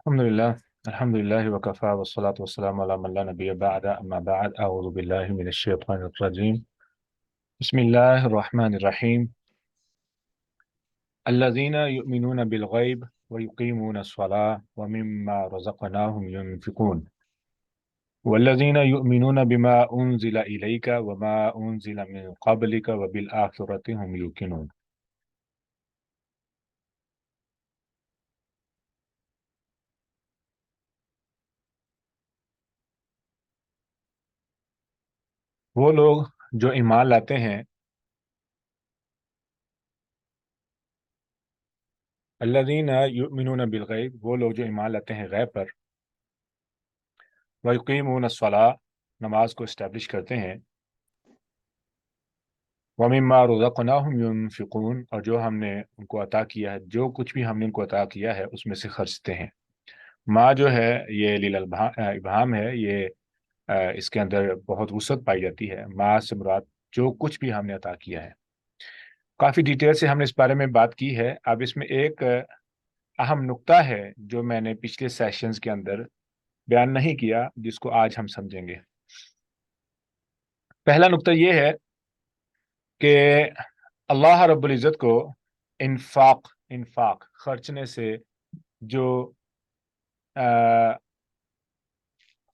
الحمد لله وكفى والصلاة والسلام على من لا نبي بعد أما بعد أعوذ بالله من الشيطان الرجيم بسم الله الرحمن الرحيم الذين يؤمنون بالغيب ويقيمون الصلاة ومما رزقناهم ينفقون والذين يؤمنون بما أنزل إليك وما أنزل من قبلك وبالآخرة هم يوقنون. وہ لوگ جو ایمان لاتے ہیں، الذین یؤمنون بالغیب، وہ لوگ جو ایمان لاتے ہیں غیب پر، وَيُقِيمُونَ الصَّلَاةَ، نماز کو اسٹیبلش کرتے ہیں، وَمِمَّا رُزَقْنَاهُمْ يُنْفِقُونَ، اور جو ہم نے ان کو عطا کیا ہے، جو کچھ بھی ہم نے ان کو عطا کیا ہے اس میں سے خرچتے ہیں۔ ما جو ہے یہ ابہام ہے، یہ اس کے اندر بہت وسعت پائی جاتی ہے۔ ما سے مراد جو کچھ بھی ہم نے عطا کیا ہے۔ کافی ڈیٹیل سے ہم نے اس بارے میں بات کی ہے۔ اب اس میں ایک اہم نقطہ ہے جو میں نے پچھلے سیشنز کے اندر بیان نہیں کیا، جس کو آج ہم سمجھیں گے۔ پہلا نقطہ یہ ہے کہ اللہ رب العزت کو انفاق خرچنے سے جو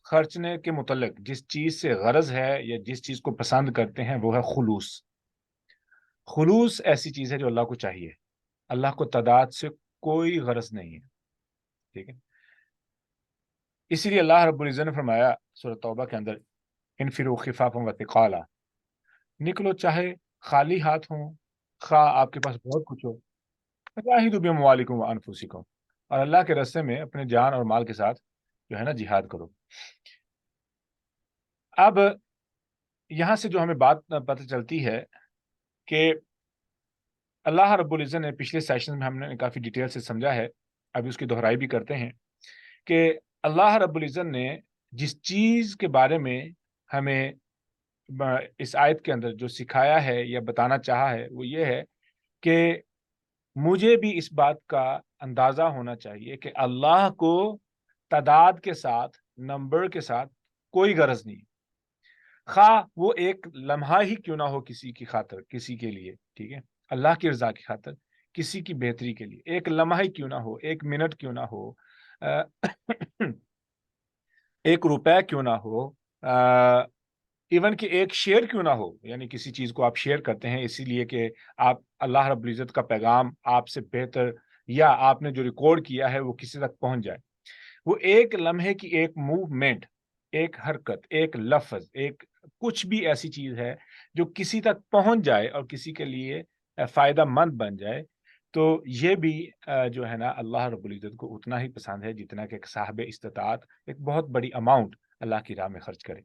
خرچنے کے متعلق جس چیز سے غرض ہے یا جس چیز کو پسند کرتے ہیں وہ ہے خلوص۔ خلوص ایسی چیز ہے جو اللہ کو چاہیے۔ اللہ کو تعداد سے کوئی غرض نہیں ہے، ٹھیک ہے۔ اسی لیے اللہ رب العزت نے فرمایا سورۃ توبہ کے اندر، انفروا خفافا وثقالا، نکلو چاہے خالی ہاتھ ہوں، خواہ آپ کے پاس بہت کچھ ہو، جاہدوا باموالکم وانفسکم، اور اللہ کے راستے میں اپنے جان اور مال کے ساتھ جو ہے نا جہاد کرو۔ اب یہاں سے جو ہمیں بات پتہ چلتی ہے کہ اللہ رب العزت نے پچھلے سیشن میں ہم نے کافی ڈیٹیل سے سمجھا ہے، ابھی اس کی دہرائی بھی کرتے ہیں، کہ اللہ رب العزت نے جس چیز کے بارے میں ہمیں اس آیت کے اندر جو سکھایا ہے یا بتانا چاہا ہے وہ یہ ہے کہ مجھے بھی اس بات کا اندازہ ہونا چاہیے کہ اللہ کو تعداد کے ساتھ، نمبر کے ساتھ کوئی غرض نہیں، خواہ وہ ایک لمحہ ہی کیوں نہ ہو کسی کی خاطر، کسی کے لیے، ٹھیک ہے، اللہ کی رضا کی خاطر، کسی کی بہتری کے لیے، ایک لمحہ ہی کیوں نہ ہو، ایک منٹ کیوں نہ ہو، ایک روپے کیوں نہ ہو، ایون کہ ایک شیئر کیوں نہ ہو، یعنی کسی چیز کو آپ شیئر کرتے ہیں اسی لیے کہ آپ اللہ رب العزت کا پیغام آپ سے بہتر یا آپ نے جو ریکارڈ کیا ہے وہ کسی تک پہنچ جائے، وہ ایک لمحے کی ایک موومنٹ، ایک حرکت، ایک لفظ، ایک کچھ بھی ایسی چیز ہے جو کسی تک پہنچ جائے اور کسی کے لیے فائدہ مند بن جائے، تو یہ بھی جو ہے نا اللہ رب العزت کو اتنا ہی پسند ہے جتنا کہ ایک صاحب استطاعت ایک بہت بڑی اماؤنٹ اللہ کی راہ میں خرچ کرے۔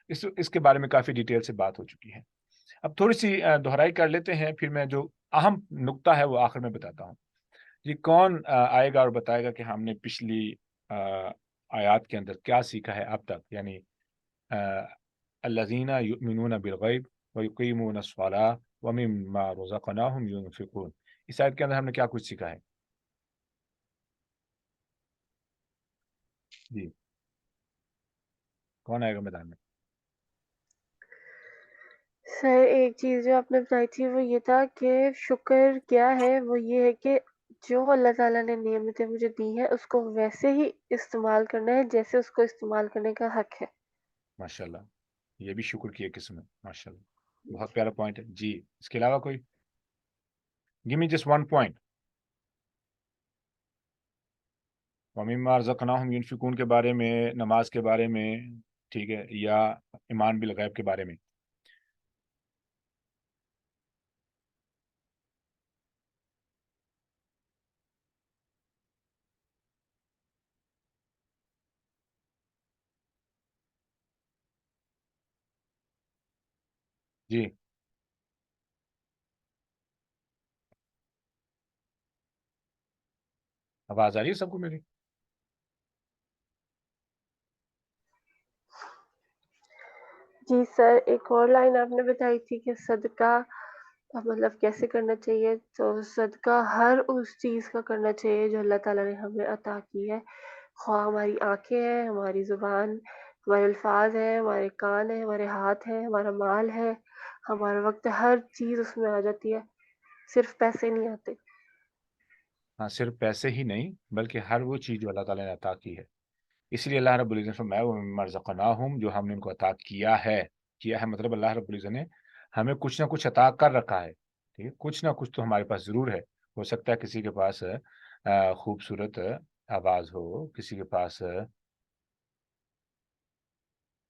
اس کے بارے میں کافی ڈیٹیل سے بات ہو چکی ہے۔ اب تھوڑی سی دہرائی کر لیتے ہیں، پھر میں جو اہم نقطہ ہے وہ آخر میں بتاتا ہوں۔ یہ کون آئے گا اور بتائے گا کہ ہم نے پچھلی آیات کے اندر کیا سیکھا ہے اب تک، یعنی الذین یؤمنون بالغیب ویقیمون الصلاۃ ومما رزقناہم ينفقون، اس آیت کے اندر ہم نے کیا کچھ سیکھا ہے؟ جی کون آئے گا میدان میں؟ سر ایک چیز جو آپ نے بتائی تھی وہ یہ تھا کہ شکر کیا ہے، وہ یہ ہے کہ جو اللہ تعالیٰ نے نعمتیں مجھے دی ہیں اس کو ویسے ہی استعمال کرنا ہے جیسے اس کو استعمال کرنے کا حق ہے۔ ماشاءاللہ، یہ بھی شکر کی ایک قسم ہے، ماشاءاللہ، بہت پیارا پوائنٹ ہے۔ جی اس کے علاوہ کوئی؟ Give me just one point. وَمِمَّا رَزَقْنَاهُمْ يُنْفِقُونَ کے بارے میں، نماز کے بارے میں، ٹھیک ہے، یا ایمان بالغیب کے بارے میں؟ جی آواز آ رہی ہے سب کو میری؟ جی سر، ایک اور لائن آپ نے بتائی تھی کہ صدقہ مطلب کیسے کرنا چاہیے، تو صدقہ ہر اس چیز کا کرنا چاہیے جو اللہ تعالیٰ نے ہمیں عطا کی ہے، خواہ ہماری آنکھیں ہیں، ہماری زبان، ہمارے الفاظ ہیں، ہمارے کان ہیں، ہمارے ہاتھ ہیں، ہمارا مال ہے، ہمارا وقت، ہر چیز اس میں آ جاتی ہے، صرف پیسے نہیں آتے۔ ہاں، صرف پیسے ہی نہیں بلکہ ہر وہ چیز جو اللہ تعالیٰ نے عطا کی ہے۔ اس لیے اللہ رب العزت نے فرمایا وَمِمَّا رَزَقْنَاهُمْ، جو ہم نے ان کو عطا کیا ہے مطلب اللہ رب العزت نے ہمیں کچھ نہ کچھ عطا کر رکھا ہے، ٹھیک ہے، کچھ نہ کچھ تو ہمارے پاس ضرور ہے۔ ہو سکتا ہے کسی کے پاس خوبصورت آواز ہو، کسی کے پاس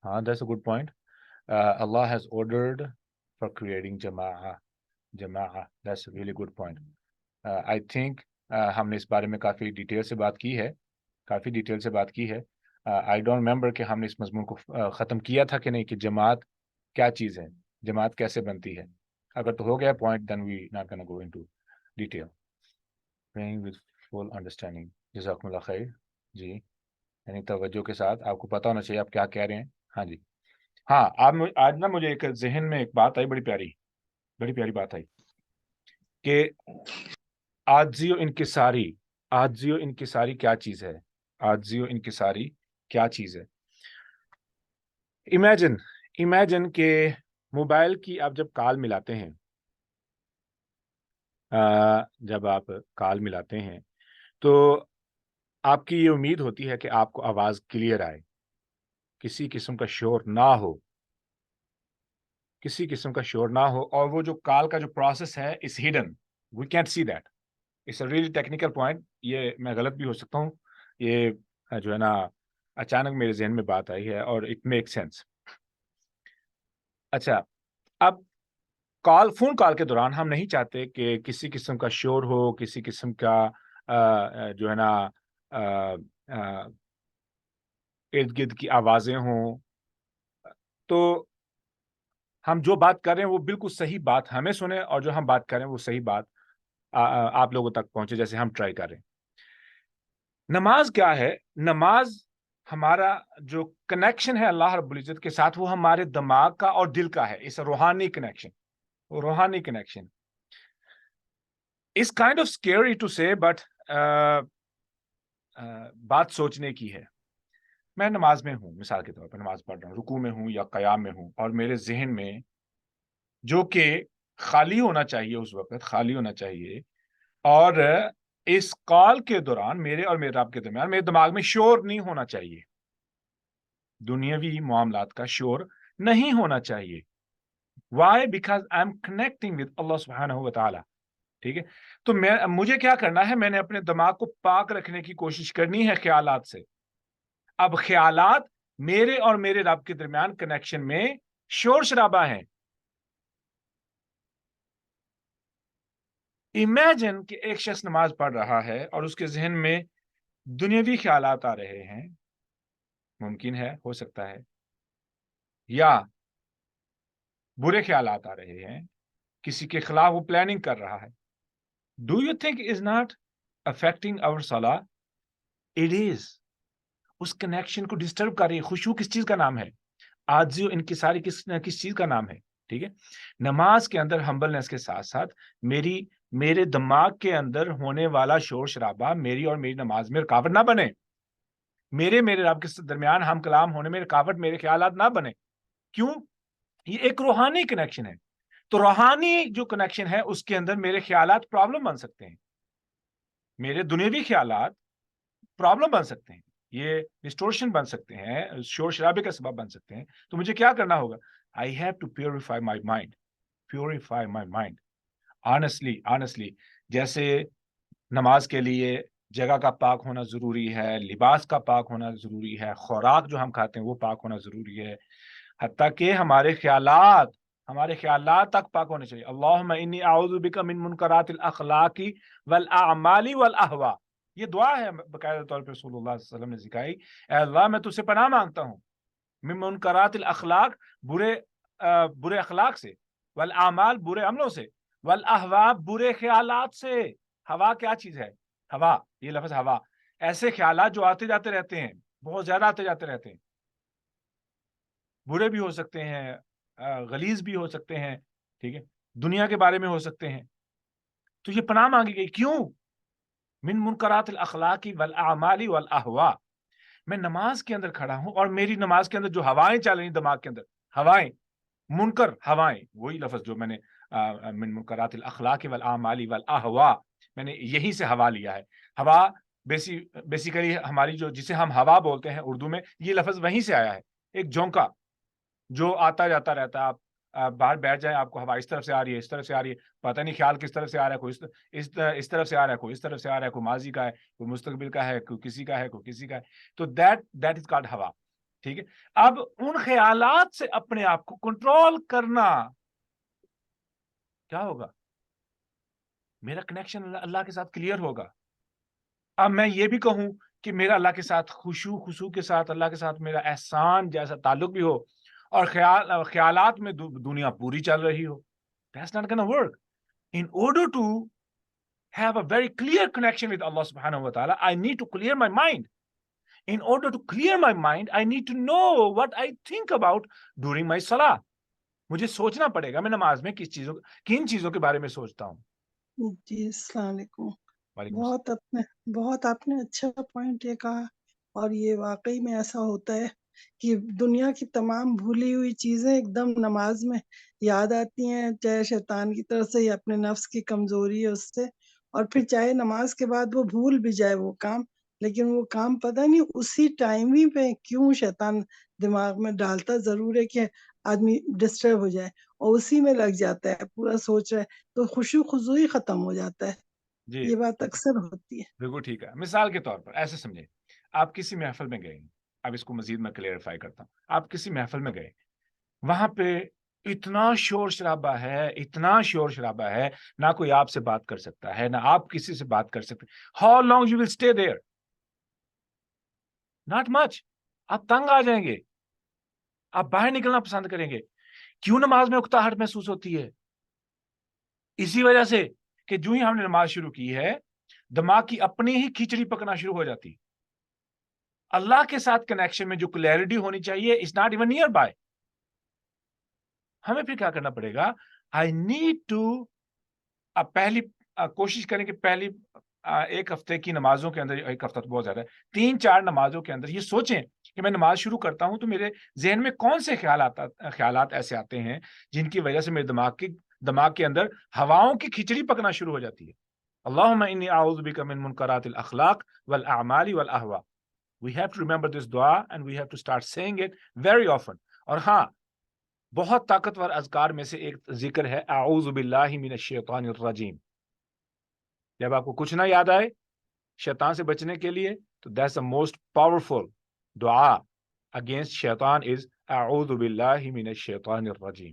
ہاں that's a good point, Allah has ordered for creating جماعہ that's a really good point. I think ہم نے اس بارے میں کافی ڈیٹیل سے بات کی ہے۔ آئی ڈونٹ ریمبر کہ ہم نے اس مضمون کو ختم کیا تھا کہ نہیں، کہ جماعت کیا چیز ہے، جماعت کیسے بنتی ہے۔ اگر تو ہو گیا point then we not gonna go into detail. praying with full understanding، جزاکم اللہ خیر۔ جی، یعنی توجہ کے ساتھ، آپ کو پتا ہونا چاہیے آپ کیا کہہ رہے ہیں۔ ہاں جی، ہاں، آج نا مجھے ایک ذہن میں ایک بات آئی، بڑی پیاری بات آئی کہ عاجزی و انکساری کیا چیز ہے؟ عاجزی و انکساری کیا چیز ہے؟ امیجن کہ موبائل کی آپ جب کال ملاتے ہیں، تو آپ کی یہ امید ہوتی ہے کہ آپ کو آواز کلیئر آئے، کسی قسم کا شور نہ ہو، اور وہ جو کال کا جو پروسیس ہے اس hidden, we can't see that, it's a really technical point. یہ میں غلط بھی ہو سکتا ہوں، یہ جو ہے نا اچانک میرے ذہن میں بات آئی ہے اور اٹ میک سینس۔ اچھا، اب فون کال کے دوران ہم نہیں چاہتے کہ کسی قسم کا شور ہو، کسی قسم کا جو ہے نا ارد گرد کی آوازیں ہوں، تو ہم جو بات کر رہے ہیں وہ بالکل صحیح بات ہمیں سنیں، اور جو ہم بات کر رہے ہیں وہ صحیح بات آپ لوگوں تک پہنچے، جیسے ہم ٹرائی کر رہے ہیں۔ نماز کیا ہے؟ نماز ہمارا جو کنیکشن ہے اللہ رب العزت کے ساتھ، وہ ہمارے دماغ کا اور دل کا ہے، اس روحانی connection. It's kind of scary to say, but بات سوچنے کی ہے۔ میں نماز میں ہوں، مثال کے طور پر نماز پڑھ رہا ہوں، رکوع میں ہوں یا قیام میں ہوں، اور میرے ذہن میں جو کہ خالی ہونا چاہیے، اس وقت خالی ہونا چاہیے، اور اس کال کے دوران میرے اور میرے رب کے درمیان میرے دماغ میں شور نہیں ہونا چاہیے، دنیاوی معاملات کا شور نہیں ہونا چاہیے۔ Why? Because I'm connecting with Allah subhanahu wa ta'ala۔ ٹھیک ہے، تو مجھے کیا کرنا ہے؟ میں نے اپنے دماغ کو پاک رکھنے کی کوشش کرنی ہے خیالات سے۔ اب خیالات میرے اور میرے رب کے درمیان کنیکشن میں شور شرابہ ہیں۔ امیجن کہ ایک شخص نماز پڑھ رہا ہے اور اس کے ذہن میں دنیاوی خیالات آ رہے ہیں، ممکن ہے، ہو سکتا ہے، یا برے خیالات آ رہے ہیں، کسی کے خلاف وہ پلاننگ کر رہا ہے۔ Do you think is not affecting our صلاح؟ It is. اس کنیکشن کو ڈسٹرب کر رہی ہے۔ خشوع کس چیز کا نام ہے؟ عاجزی و انکساری کس چیز کا نام ہے؟ ٹھیک ہے، نماز کے اندر ہمبلنس کے ساتھ ساتھ میرے دماغ کے اندر ہونے والا شور شرابہ میری اور میری نماز میں رکاوٹ نہ بنے، میرے رب کے درمیان ہم کلام ہونے میں رکاوٹ میرے خیالات نہ بنے۔ کیوں؟ یہ ایک روحانی کنیکشن ہے، تو روحانی جو کنیکشن ہے اس کے اندر میرے خیالات پرابلم بن سکتے ہیں، میرے دنیاوی خیالات پرابلم بن سکتے ہیں، یہ ڈسٹورشن بن سکتے ہیں، شور شرابے کا سبب بن سکتے ہیں۔ تو مجھے کیا کرنا ہوگا؟ I have to purify my mind honestly۔ جیسے نماز کے لیے جگہ کا پاک ہونا ضروری ہے، لباس کا پاک ہونا ضروری ہے، خوراک جو ہم کھاتے ہیں وہ پاک ہونا ضروری ہے، حتیٰ کہ ہمارے خیالات تک پاک ہونے چاہیے۔ اللہم انی اعوذ بک من منکرات الاخلاق والاعمال والاہواء، یہ دعا ہے باقاعدہ طور پر رسول اللہ صلی اللہ علیہ وسلم نے سکھائی۔ اے اللہ، میں تجھ سے پناہ مانگتا ہوں من منکرات الاخلاق، برے اخلاق سے، والاعمال، برے عملوں سے، والاہواء، برے خیالات سے۔ ہوا کیا چیز ہے؟ ہوا، یہ لفظ ہوا، ایسے خیالات جو آتے جاتے رہتے ہیں، بہت زیادہ آتے جاتے رہتے ہیں، برے بھی ہو سکتے ہیں، غلیظ بھی ہو سکتے ہیں، ٹھیک ہے، دنیا کے بارے میں ہو سکتے ہیں۔ تو یہ پناہ مانگی گئی، کیوں؟ من منکرات الاخلاق والاعمال والاہواء، میں نماز کے اندر کھڑا ہوں اور میری نماز کے اندر جو ہوائیں چل رہی دماغ کے اندر، ہوائیں، منکر ہوائیں، وہی لفظ جو میں نے من منکرات الاخلاق والاعمال والاہواء، میں نے یہی سے ہوا لیا ہے. ہوا بیسیکلی ہماری جو جسے ہم ہوا بولتے ہیں اردو میں، یہ لفظ وہیں سے آیا ہے. ایک جھونکا جو آتا جاتا رہتا ہے. آپ باہر بیٹھ جائیں، آپ کو ہوا اس طرف سے آ رہی ہے، اس طرف سے آ رہی ہے، پتہ نہیں خیال کس طرف سے آ رہا ہے. کوئی اس طرف سے آ رہا ہے، کوئی اس طرف سے آ رہا ہے، کوئی ماضی کا ہے، کوئی مستقبل کا ہے، کوئی کسی کا ہے، کوئی کسی کا ہے. تو دیٹ از کالڈ ہوا. ٹھیک ہے. اب ان خیالات سے اپنے آپ کو کنٹرول کرنا کیا ہوگا؟ میرا کنیکشن اللہ کے ساتھ کلیئر ہوگا. اب میں یہ بھی کہوں کہ میرا اللہ کے ساتھ خشوع کے ساتھ اللہ کے ساتھ میرا احسان جیسا تعلق بھی ہو، اور خیالات میں دنیا پوری چل رہی ہو. That's not gonna work. In order to have a very clear connection with Allah subhanahu wa ta'ala, I need to clear my mind. In order to clear my mind, I need to know what I think about during my salah. مجھے سوچنا پڑے گا میں نماز میں کن چیزوں کے بارے میں سوچتا ہوں. جی السلام علیکم. وعلیکم السلام. بہت آپ نے اچھا پوائنٹ یہ کہا، اور یہ واقعی میں ایسا ہوتا ہے کہ دنیا کی تمام بھولی ہوئی چیزیں ایک دم نماز میں یاد آتی ہیں، چاہے شیطان کی طرف سے یا اپنے نفس کی کمزوری ہے اس سے، اور پھر چاہے نماز کے بعد وہ بھول بھی جائے وہ کام، لیکن وہ کام پتہ نہیں اسی ٹائم ہی پہ کیوں شیطان دماغ میں ڈالتا ضرور ہے کہ آدمی ڈسٹرب ہو جائے، اور اسی میں لگ جاتا ہے، پورا سوچ رہا ہے، تو خشوع خضوع ہی ختم ہو جاتا ہے. جی یہ بات اکثر ہوتی ہے. بالکل ٹھیک ہے. مثال کے طور پر ایسے سمجھیں، آپ کسی محفل میں گئے. اب اس کو مزید میں کلیئرفائی کرتا ہوں. آپ کسی محفل میں گئے، وہاں پہ اتنا شور شرابہ ہے، اتنا شور شرابہ ہے، نہ کوئی آپ سے بات کر سکتا ہے، نہ آپ کسی سے بات کر سکتے. How long you will stay there? Not much. آپ تنگ آ جائیں گے، آپ باہر نکلنا پسند کریں گے. کیوں نماز میں اکتاہٹ محسوس ہوتی ہے؟ اسی وجہ سے کہ جو ہی ہم نے نماز شروع کی ہے، دماغ کی اپنی ہی کھچڑی پکنا شروع ہو جاتی. اللہ کے ساتھ کنیکشن میں جو کلیئرٹی ہونی چاہیے is not even near by. ہمیں پھر کیا کرنا پڑے گا؟ آئی نیڈ ٹو پہلی کوشش کریں کہ پہلی ایک ہفتے کی نمازوں کے اندر، ایک ہفتہ تو بہت زیادہ ہے، 3-4 نمازوں کے اندر یہ سوچیں کہ میں نماز شروع کرتا ہوں تو میرے ذہن میں کون سے خیالات ایسے آتے ہیں جن کی وجہ سے میرے دماغ کے اندر ہواؤں کی کھچڑی پکنا شروع ہو جاتی ہے. اللہم انی اعوذ بک من منکرات الاخلاق والاعمال والاہواء. We have to remember this dua and we have to start saying it very often. اور ہاں، بہت طاقتور اذکار میں سے ایک ذکر ہے اعوذ باللہ من الشیطان الرجیم. جب آپ کو کچھ نہ یاد آئے شیطان سے بچنے کے لیے، تو that's the most powerful دعا against شیطان is اعوذ باللہ من الشیطان الرجیم.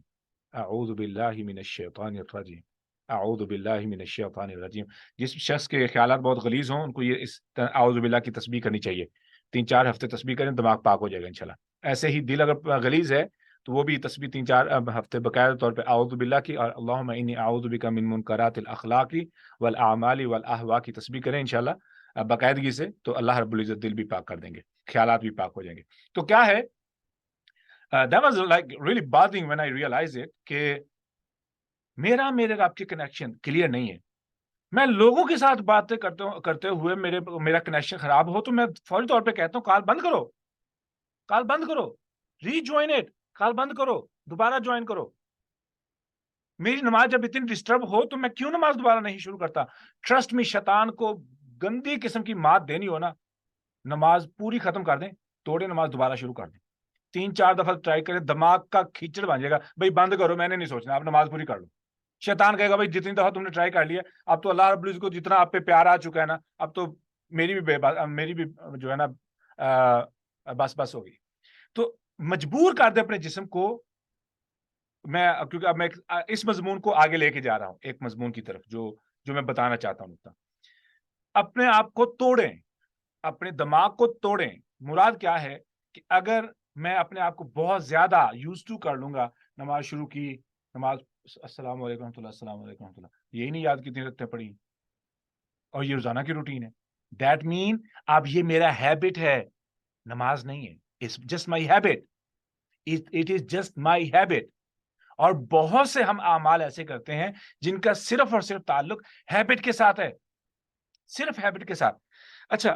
اعوذ باللہ من الشیطان الرجیم. اعوذ باللہ من الشیطان الرجیم. جس شخص کے خیالات بہت غلیظ ہوں ان کو یہ اس اعوذ باللہ کی تسبیح کرنی چاہیے. 3-4 ہفتے تسبیح کریں، دماغ پاک ہو جائے گا انشاءاللہ. ایسے ہی دل اگر غلیظ ہے تو وہ بھی تسبیح 3-4 ہفتے باقاعدہ طور پہ اعوذ باللہ کی اور اللہم انی اعوذ بک من منکرات الاخلاق والاعمال والاہواء کی تسبیح کریں انشاءاللہ باقاعدگی سے، تو اللہ رب العزت دل بھی پاک کر دیں گے، خیالات بھی پاک ہو جائیں گے. تو کیا ہے that was like really bothering when I realized it کہ میرے رب کی کنیکشن کلیئر نہیں ہے. میں لوگوں کے ساتھ باتیں کرتے ہوئے میرا کنیکشن خراب ہو تو میں فوری طور پہ کہتا ہوں کال بند کرو، کال بند کرو، ری جوائن اٹ، کال بند کرو، دوبارہ جوائن کرو. میری نماز جب اتنی ڈسٹرب ہو تو میں کیوں نماز دوبارہ نہیں شروع کرتا؟ ٹرسٹ می، شیطان کو گندی قسم کی مات دینی ہو نا، نماز پوری ختم کر دیں، توڑے نماز دوبارہ شروع کر دیں. 3-4 دفعہ ٹرائی کریں، دماغ کا کھیچڑ بن جائے گا. بھائی بند کرو، میں نے نہیں سوچنا، آپ نماز پوری کر لو. شیطان کہے گا بھائی جتنی دفعہ تم نے ٹرائی کر لیا، اب تو اللہ رب العزت کو جتنا آپ پہ پیار آ چکا ہے نا، اب تو میری بھی جو ہے نا بس ہوگی. تو مجبور کر دے اپنے جسم کو. کیونکہ اب میں اس مضمون کو آگے لے کے جا رہا ہوں ایک مضمون کی طرف جو میں بتانا چاہتا ہوں. اپنے آپ کو توڑیں، اپنے دماغ کو توڑیں. مراد کیا ہے کہ اگر میں اپنے آپ کو بہت زیادہ یوز ٹو کر لوں گا، نماز شروع کی، نماز السلام علیکم ورحمۃ اللہ، السلام علیکم ورحمۃ اللہ، یہی نہیں یاد کتنی رکھتے پڑی، اور یہ روزانہ کی روٹین ہے. دیٹ مین اب یہ میرا ہیبٹ ہے، نماز نہیں ہے. It's just my habit, it is just my habit. اور بہت سے ہم اعمال ایسے کرتے ہیں جن کا صرف اور صرف تعلق ہیبٹ کے ساتھ ہے، صرف ہیبٹ کے ساتھ. اچھا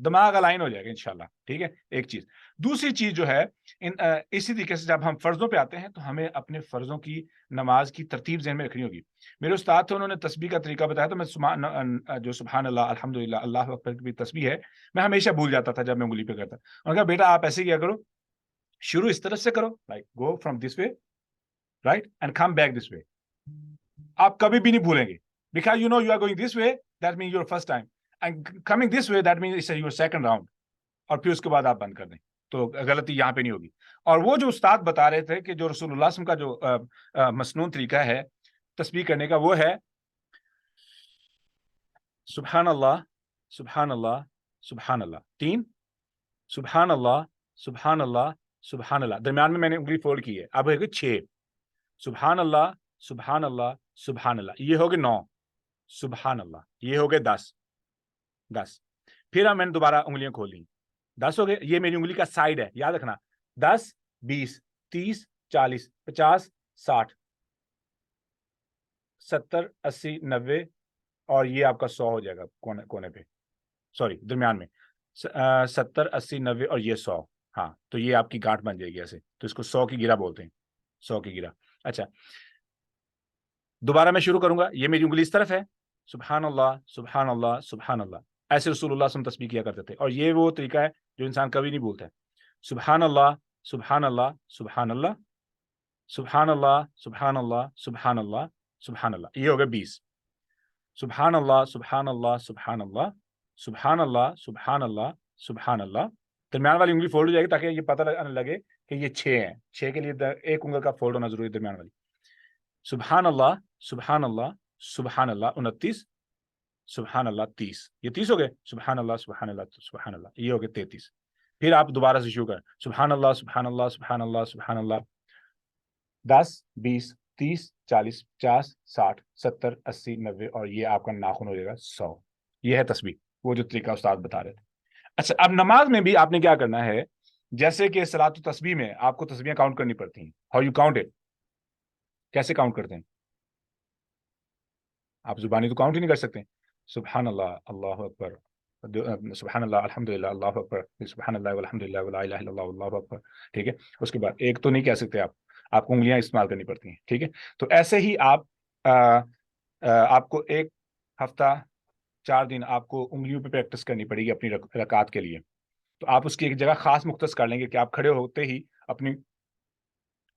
دماغ الائن ہو جائے گا انشاءاللہ. ٹھیک ہے, ایک چیز. دوسری چیز جو ہے اسی طریقے سے جب ہم فرضوں پہ آتے ہیں تو ہمیں اپنے فرضوں کی نماز کی ترتیب ذہن میں رکھنی ہوگی. میرے استاد تھے, انہوں نے تسبیح کا طریقہ بتایا, تو میں جو سبحان اللہ الحمدللہ اللہ اکبر کی تسبیح ہے میں ہمیشہ بھول جاتا تھا جب میں انگلی پہ کرتا. انہوں نے کہا بیٹا آپ ایسے کیا کرو, شروع اس طرف سے کرو, like go from this way right and come back this way. آپ کبھی بھی نہیں بھولیں گے, because you know you are going this way, that means your first time, and coming this way that means your second round, اور پھر اس کے بعد آپ بند کر دیں, تو غلطی یہاں پہ نہیں ہوگی. اور وہ جو استاد بتا رہے تھے کہ جو رسول اللہ صلی اللہ علیہ وسلم کا جو مسنون طریقہ ہے تسبیح کرنے کا, وہ ہے سبحان اللہ سبحان اللہ سبحان اللہ 3, سبحان اللہ سبحان اللہ سبحان اللہ, درمیان میں نے انگلی فولڈ کی ہے, اب ہے 6, سبحان اللہ سبحان اللہ سبحان اللہ, یہ ہو گئے 9, سبحان اللہ یہ ہو گئے 10. پھر میں نے دوبارہ انگلیاں کھول لی, 10 ہو گئے. یہ میری انگلی کا سائڈ ہے, یاد رکھنا, 10 20 30 40 50 60 70 80 90, اور یہ آپ کا 100 ہو جائے گا کونے پہ, سوری درمیان میں 70 80 90 اور یہ 100. ہاں, تو یہ آپ کی گانٹ بن جائے گی ایسے, تو اس کو 100 کی گرہ بولتے ہیں, 100 کی گرہ. اچھا, دوبارہ میں شروع کروں گا, یہ میری انگلی اس طرف ہے, سبحان اللہ سبحان اللہ سبحان اللہ, ایسے رسول اللہ صلی اللہ علیہ وسلم تسبیح کیا کرتے تھے, اور یہ وہ طریقہ ہے جو انسان کبھی نہیں بھولتا ہے. سبحان اللہ سبحان اللہ سبحان اللہ سبحان اللہ سبحان اللہ سبحان اللہ سبحان اللہ, یہ ہو گیا 20. سبحان اللہ سبحان اللہ سبحان اللہ سبحان اللہ سبحان اللہ سبحان اللہ, درمیان والی انگلی فولڈ ہو جائے گی تاکہ یہ پتہ لگے کہ یہ 6 ہیں. 6 کے لیے ایک انگل کا فولڈ ہونا ضروری ہے, درمیان والی. سبحان اللہ سبحان اللہ سبحان اللہ 29, سبحان اللہ 30, یہ 30 ہو گئے. سبحان اللہ سبحان اللہ سبحان اللہ, یہ ہو گئے 33. پھر آپ دوبارہ سے شروع کریں, سبحان اللہ سبحان اللہ سبحان اللہ سبحان اللہ 10 20 30 40 50 60 70 80 90, اور یہ آپ کا ناخن ہو جائے گا 100. یہ ہے تسبیح, وہ جو طریقہ استاد بتا رہے تھے. اچھا, اب نماز میں بھی آپ نے کیا کرنا ہے, جیسے کہ صلاۃ و تسبیح میں آپ کو تسبیحیں کاؤنٹ کرنی پڑتی ہیں. ہاؤ یو کاؤنٹ اٹ, کیسے کاؤنٹ کرتے ہیں آپ؟ زبانی تو کاؤنٹ ہی نہیں کر سکتے. سبحان اللہ اللہ اکبر, سبحان اللہ الحمدللہ اللہ اکبر, سبحان اللہ والحمدللہ ولا الہ الا اللہ واللہ اکبر. ٹھیک ہے, اس کے بعد ایک تو نہیں کہہ سکتے آپ کو انگلیاں استعمال کرنی پڑتی ہیں. ٹھیک ہے, تو ایسے ہی آپ کو ایک ہفتہ 4 دن آپ کو انگلیوں پہ پریکٹس کرنی پڑے گی اپنی رکعت کے لیے. تو آپ اس کی ایک جگہ خاص مختص کر لیں گے کہ آپ کھڑے ہوتے ہی اپنی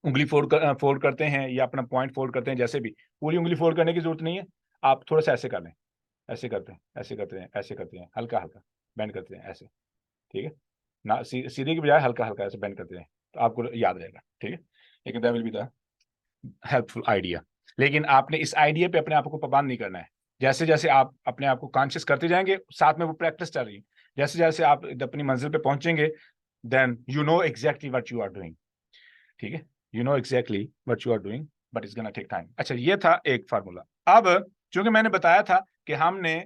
انگلی فولڈ کرتے ہیں یا اپنا پوائنٹ فولڈ کرتے ہیں, جیسے بھی. پوری انگلی فولڈ کرنے کی ضرورت نہیں ہے, آپ تھوڑا سا ایسے کر لیں, ایسے کرتے ہیں ایسے کرتے ہیں ایسے کرتے ہیں, ہلکا ہلکا بینڈ کرتے ہیں ایسے. ٹھیک ہے, نہ سیدھے کی بجائے ہلکا ہلکا ایسے بینڈ کرتے ہیں, تو آپ کو یاد رہے گا. ٹھیک ہے, لیکن that will be the helpful idea. لیکن آپ نے اس آئیڈیا پہ اپنے آپ کو پابند نہیں کرنا ہے. جیسے جیسے آپ اپنے آپ کو کانشیس کرتے جائیں گے, ساتھ میں وہ پریکٹس چل رہی ہے, جیسے جیسے آپ اپنی منزل پہ پہنچیں گے, then you know exactly what you are doing. ٹھیک ہے, you know exactly what you are doing, but it's gonna take time. اچھا, یہ تھا ایک فارمولا. اب چونکہ میں نے بتایا تھا کہ ہم نے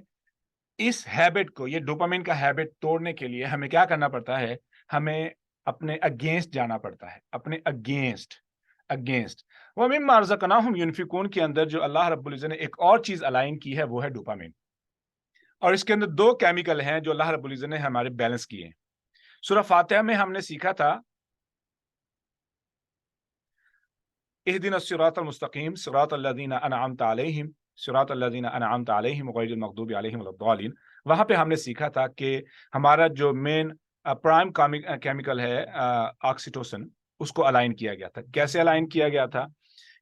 اس ہیبٹ کو, یہ ڈوپامین کا ہیبٹ توڑنے کے لیے ہمیں کیا کرنا پڑتا ہے, ہمیں اپنے اگینسٹ جانا پڑتا ہے, اپنے اگینسٹ. وَمِمَّا رَزَقْنَاهُمْ يُنْفِقُونَ کے اندر جو اللہ رب العزت نے ایک اور چیز الائن کی ہے وہ ہے ڈوپامین, اور اس کے اندر 2 کیمیکل ہیں جو اللہ رب العزت نے ہمارے بیلنس کیے ہیں. سورہ فاتحہ میں ہم نے سیکھا تھا اهدنا الصراط المستقیم صراط الذین انعمت علیہم صراط الذین انعمت علیہم غیر المغضوب علیہم ولا الضالین. وہاں پہ ہم نے سیکھا تھا کہ ہمارا جو مین پرائم کیمیکل ہے آکسیٹوسن, اس کو الائن کیا گیا تھا. کیسے الائن کیا گیا تھا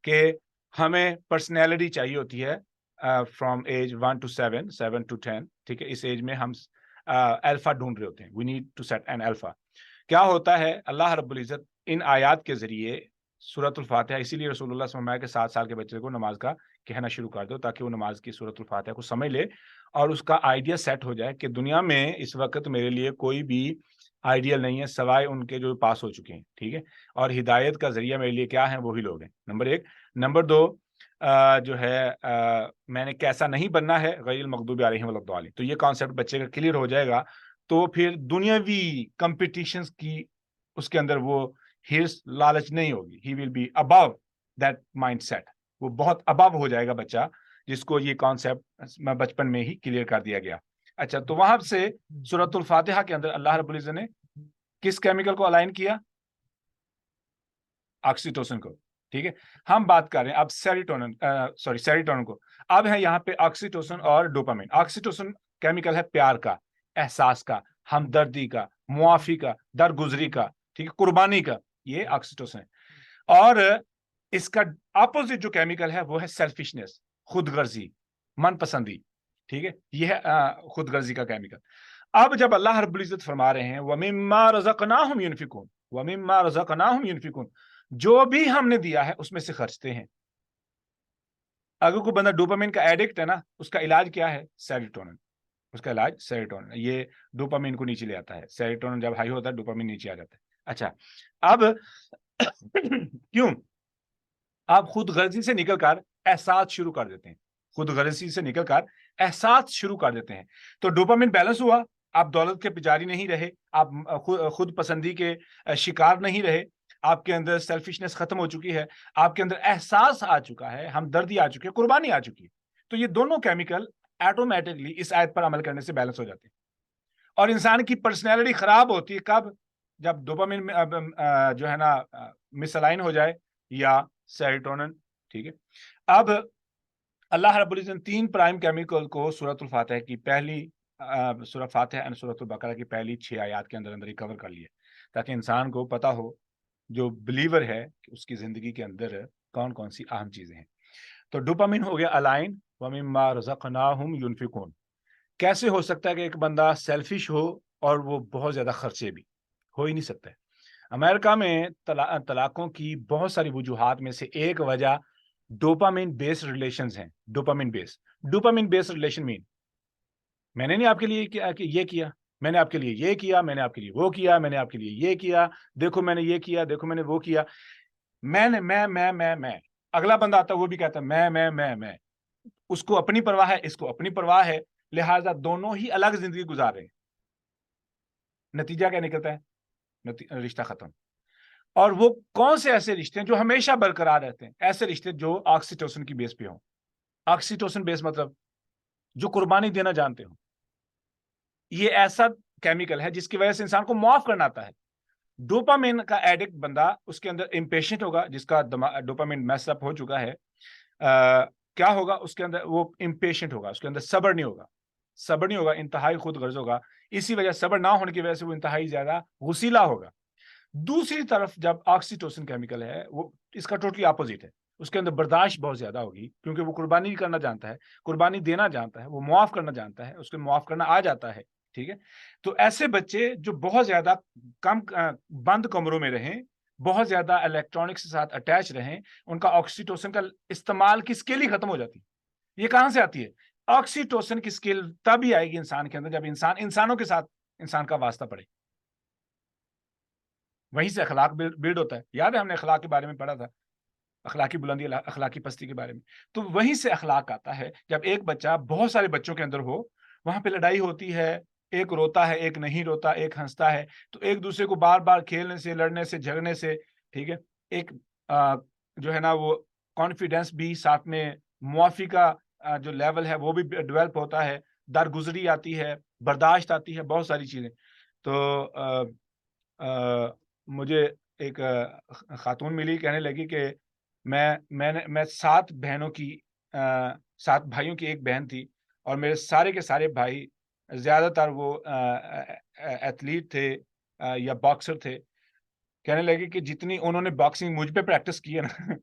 کہ ہمیں پرسنالٹی چاہیے ہوتی ہے فرام ایج 1 to 7 7 to 10. ٹھیک ہے, اس ایج میں ہم الفا ڈھونڈ رہے ہوتے ہیں. We need to set an alpha. کیا ہوتا ہے, اللہ رب العزت ان آیات کے ذریعے سورۃ الفاتحہ, اسی لیے رسول اللہ صلی اللہ علیہ وسلم کے 7 سال کے بچے کو نماز کا کہنا شروع کر دو تاکہ وہ نماز کی سورۃ الفاتحہ کو سمجھ لے اور اس کا آئیڈیا سیٹ ہو جائے کہ دنیا میں اس وقت میرے لیے کوئی بھی آئیڈیل نہیں ہے سوائے ان کے جو پاس ہو چکے ہیں. ٹھیک ہے, اور ہدایت کا ذریعہ میرے لیے کیا ہیں, وہی لوگ ہیں. نمبر 1. نمبر 2 جو ہے میں نے کیسا نہیں بننا ہے, غیر المغضوب علیہم ولا الضالین. تو یہ کانسیپٹ بچے کا کلیئر ہو جائے گا تو پھر دنیاوی کمپٹیشنز کی اس کے اندر وہ ہرس لالچ نہیں ہوگی. He will be above that mindset, وہ بہت ابو ہو جائے گا بچہ جس کو یہ کانسیپٹ بچپن میں ہی کلیئر کر دیا گیا. اچھا تو وہاں سے سورۃ الفاتحہ کے اندر اللہ رب العزت نے کس کیمیکل کو الائن کیا؟ آکسیٹوسن کو. ٹھیک ہے, ہم بات کر رہے ہیں اب سیروٹونن کو. اب ہے یہاں پہ آکسیٹوسن اور ڈوپامین. آکسیٹوسن کیمیکل ہے پیار کا, احساس کا, ہمدردی کا, معافی کا, درگزری کا, ٹھیک ہے, قربانی کا, یہ آکسیٹوسن ہے. اور اس کا اپوزٹ جو کیمیکل ہے وہ ہے سیلفشنس, خود غرضی, من پسندی. ٹھیک ہے, یہ ہے خود غرضی کا کیمیکل. اب جب اللہ رب العزت فرما رہے ہیں وَمِمَّا رَزَقْنَاهُمْ يُنْفِقُونَ وَمِمَّا رَزَقْنَاهُمْ يُنْفِقُونَ, جو بھی ہم نے دیا ہے اس میں سے خرچتے ہیں. اگر کوئی بندہ ڈوپامین کا ایڈکٹ ہے نا, اس کا علاج کیا ہے؟ سیروٹونن. اس کا علاج سیروٹونن. یہ ڈوپامین کو نیچے لے آتا ہے. سیروٹونن جب ہائی ہوتا ہے ڈوپامین نیچے آ جاتا ہے. اچھا اب کیوں آپ خود غرضی سے نکل کر احساس شروع کر دیتے ہیں, خود غرضی سے نکل کر احساس شروع کر دیتے ہیں, تو ڈوپامین بیلنس ہوا, آپ دولت کے پجاری نہیں رہے, آپ خود پسندی کے شکار نہیں رہے, آپ کے اندر سیلفشنس ختم ہو چکی ہے, آپ کے اندر احساس آ چکا ہے, ہمدردی آ چکی ہے, قربانی آ چکی ہے. تو یہ دونوں کیمیکل آٹومیٹکلی اس آیت پر عمل کرنے سے بیلنس ہو جاتے ہیں. اور انسان کی پرسنالٹی خراب ہوتی ہے کب؟ جب ڈوپامین جو ہے نا مس الائن ہو جائے یا سیروٹونن. ٹھیک ہے, اب اللہ رب العزت نے 3 پرائم کیمیکل کو سورۃ الفاتحہ کی پہلی سورۃ فاتحہ اور سورۃ البقرہ کی پہلی 6 آیات کے اندر ہی کور کر لیے, تاکہ انسان کو پتا ہو, جو بلیور ہے, کہ اس کی زندگی کے اندر کون کون سی اہم چیزیں ہیں. تو ڈوپامین ہو گیا الائن, وَمِمَّا رَزَقْنَاهُمْ يُنْفِقُونَ. کیسے ہو سکتا ہے کہ ایک بندہ سیلفش ہو اور وہ بہت زیادہ خرچے بھی؟ ہو ہی نہیں سکتا ہے. امریکہ میں طلاقوں کی بہت ساری وجوہات میں سے ایک وجہ ڈوپامین بیس ریلیشنز ہیں. ڈوپامین بیس ریلیشن مین, میں نے نہیں آپ کے لیے یہ کیا, میں نے آپ کے لیے یہ کیا, میں نے آپ کے لیے وہ کیا, میں نے آپ کے لیے یہ کیا, دیکھو میں نے یہ کیا, دیکھو میں نے وہ کیا, میں. اگلا بندہ آتا ہے وہ بھی کہتا ہے میں. اس کو اپنی پرواہ ہے, اس کو اپنی پرواہ ہے, لہٰذا دونوں ہی الگ زندگی گزار رہے ہیں. نتیجہ کیا نکلتا ہے؟ رشتہ ختم. اور وہ کون سے ایسے رشتے ہیں جو ہمیشہ برقرار رہتے ہیں؟ ایسے رشتے جو آکسیٹوسن کی بیس پہ ہوں. آکسیٹوسن بیس مطلب جو قربانی دینا جانتے ہوں. یہ ایسا کیمیکل ہے جس کی وجہ سے انسان کو معاف کرنا آتا ہے. ڈوپامین کا ایڈکٹ بندہ, اس کے اندر امپیشنٹ ہوگا, جس کا ڈوپامین میس اپ ہو چکا ہے, کیا ہوگا اس کے اندر؟ وہ امپیشنٹ ہوگا, اس کے اندر صبر نہیں ہوگا, انتہائی خود غرض ہوگا. اسی وجہ صبر نہ ہونے کی وجہ سے وہ انتہائی زیادہ غسیلہ ہوگا. دوسری طرف جب آکسیٹوسن کیمیکل ہے, وہ اس کا ٹوٹلی اپوزٹ ہے. اس کے اندر برداشت بہت زیادہ ہوگی, کیونکہ وہ قربانی کرنا جانتا ہے, قربانی دینا جانتا ہے, وہ معاف کرنا جانتا ہے, اس کو معاف کرنا آ جاتا ہے. ٹھیک ہے, تو ایسے بچے جو بہت زیادہ کم بند کمروں میں رہیں, بہت زیادہ الیکٹرانکس کے ساتھ اٹیچ رہیں, ان کا آکسیٹوسن کا استعمال کی اسکل ہی ختم ہو جاتی ہے. یہ کہاں سے آتی ہے؟ آکسیٹوسن کی اسکل تب ہی آئے گی انسان کے اندر جب انسانوں کے ساتھ انسان کا واسطہ پڑے. وہیں سے اخلاق بلڈ ہوتا ہے. یاد ہے ہم نے اخلاق کے بارے میں پڑھا تھا, اخلاقی بلندی, اخلاقی پستی کے بارے میں. تو وہیں سے اخلاق آتا ہے. جب ایک بچہ بہت سارے بچوں کے اندر ہو, وہاں پہ لڑائی ہوتی ہے, ایک روتا ہے, ایک نہیں روتا, ایک ہنستا ہے, تو ایک دوسرے کو بار بار کھیلنے سے, لڑنے سے, جھگڑنے سے, ٹھیک ہے, ایک جو ہے نا وہ کانفیڈنس بھی ساتھ میں, معافی کا جو لیول ہے وہ بھی ڈیولپ ہوتا ہے, درگزری آتی ہے, برداشت آتی ہے, بہت ساری چیزیں. تو مجھے ایک خاتون ملی, کہنے لگی کہ میں 7 بہنوں کی 7 بھائیوں کی ایک بہن تھی, اور میرے سارے کے سارے بھائی زیادہ تر وہ ایتھلیٹ تھے یا باکسر تھے. کہنے لگے کہ جتنی انہوں نے باکسنگ مجھ پہ پریکٹس کی ہے نا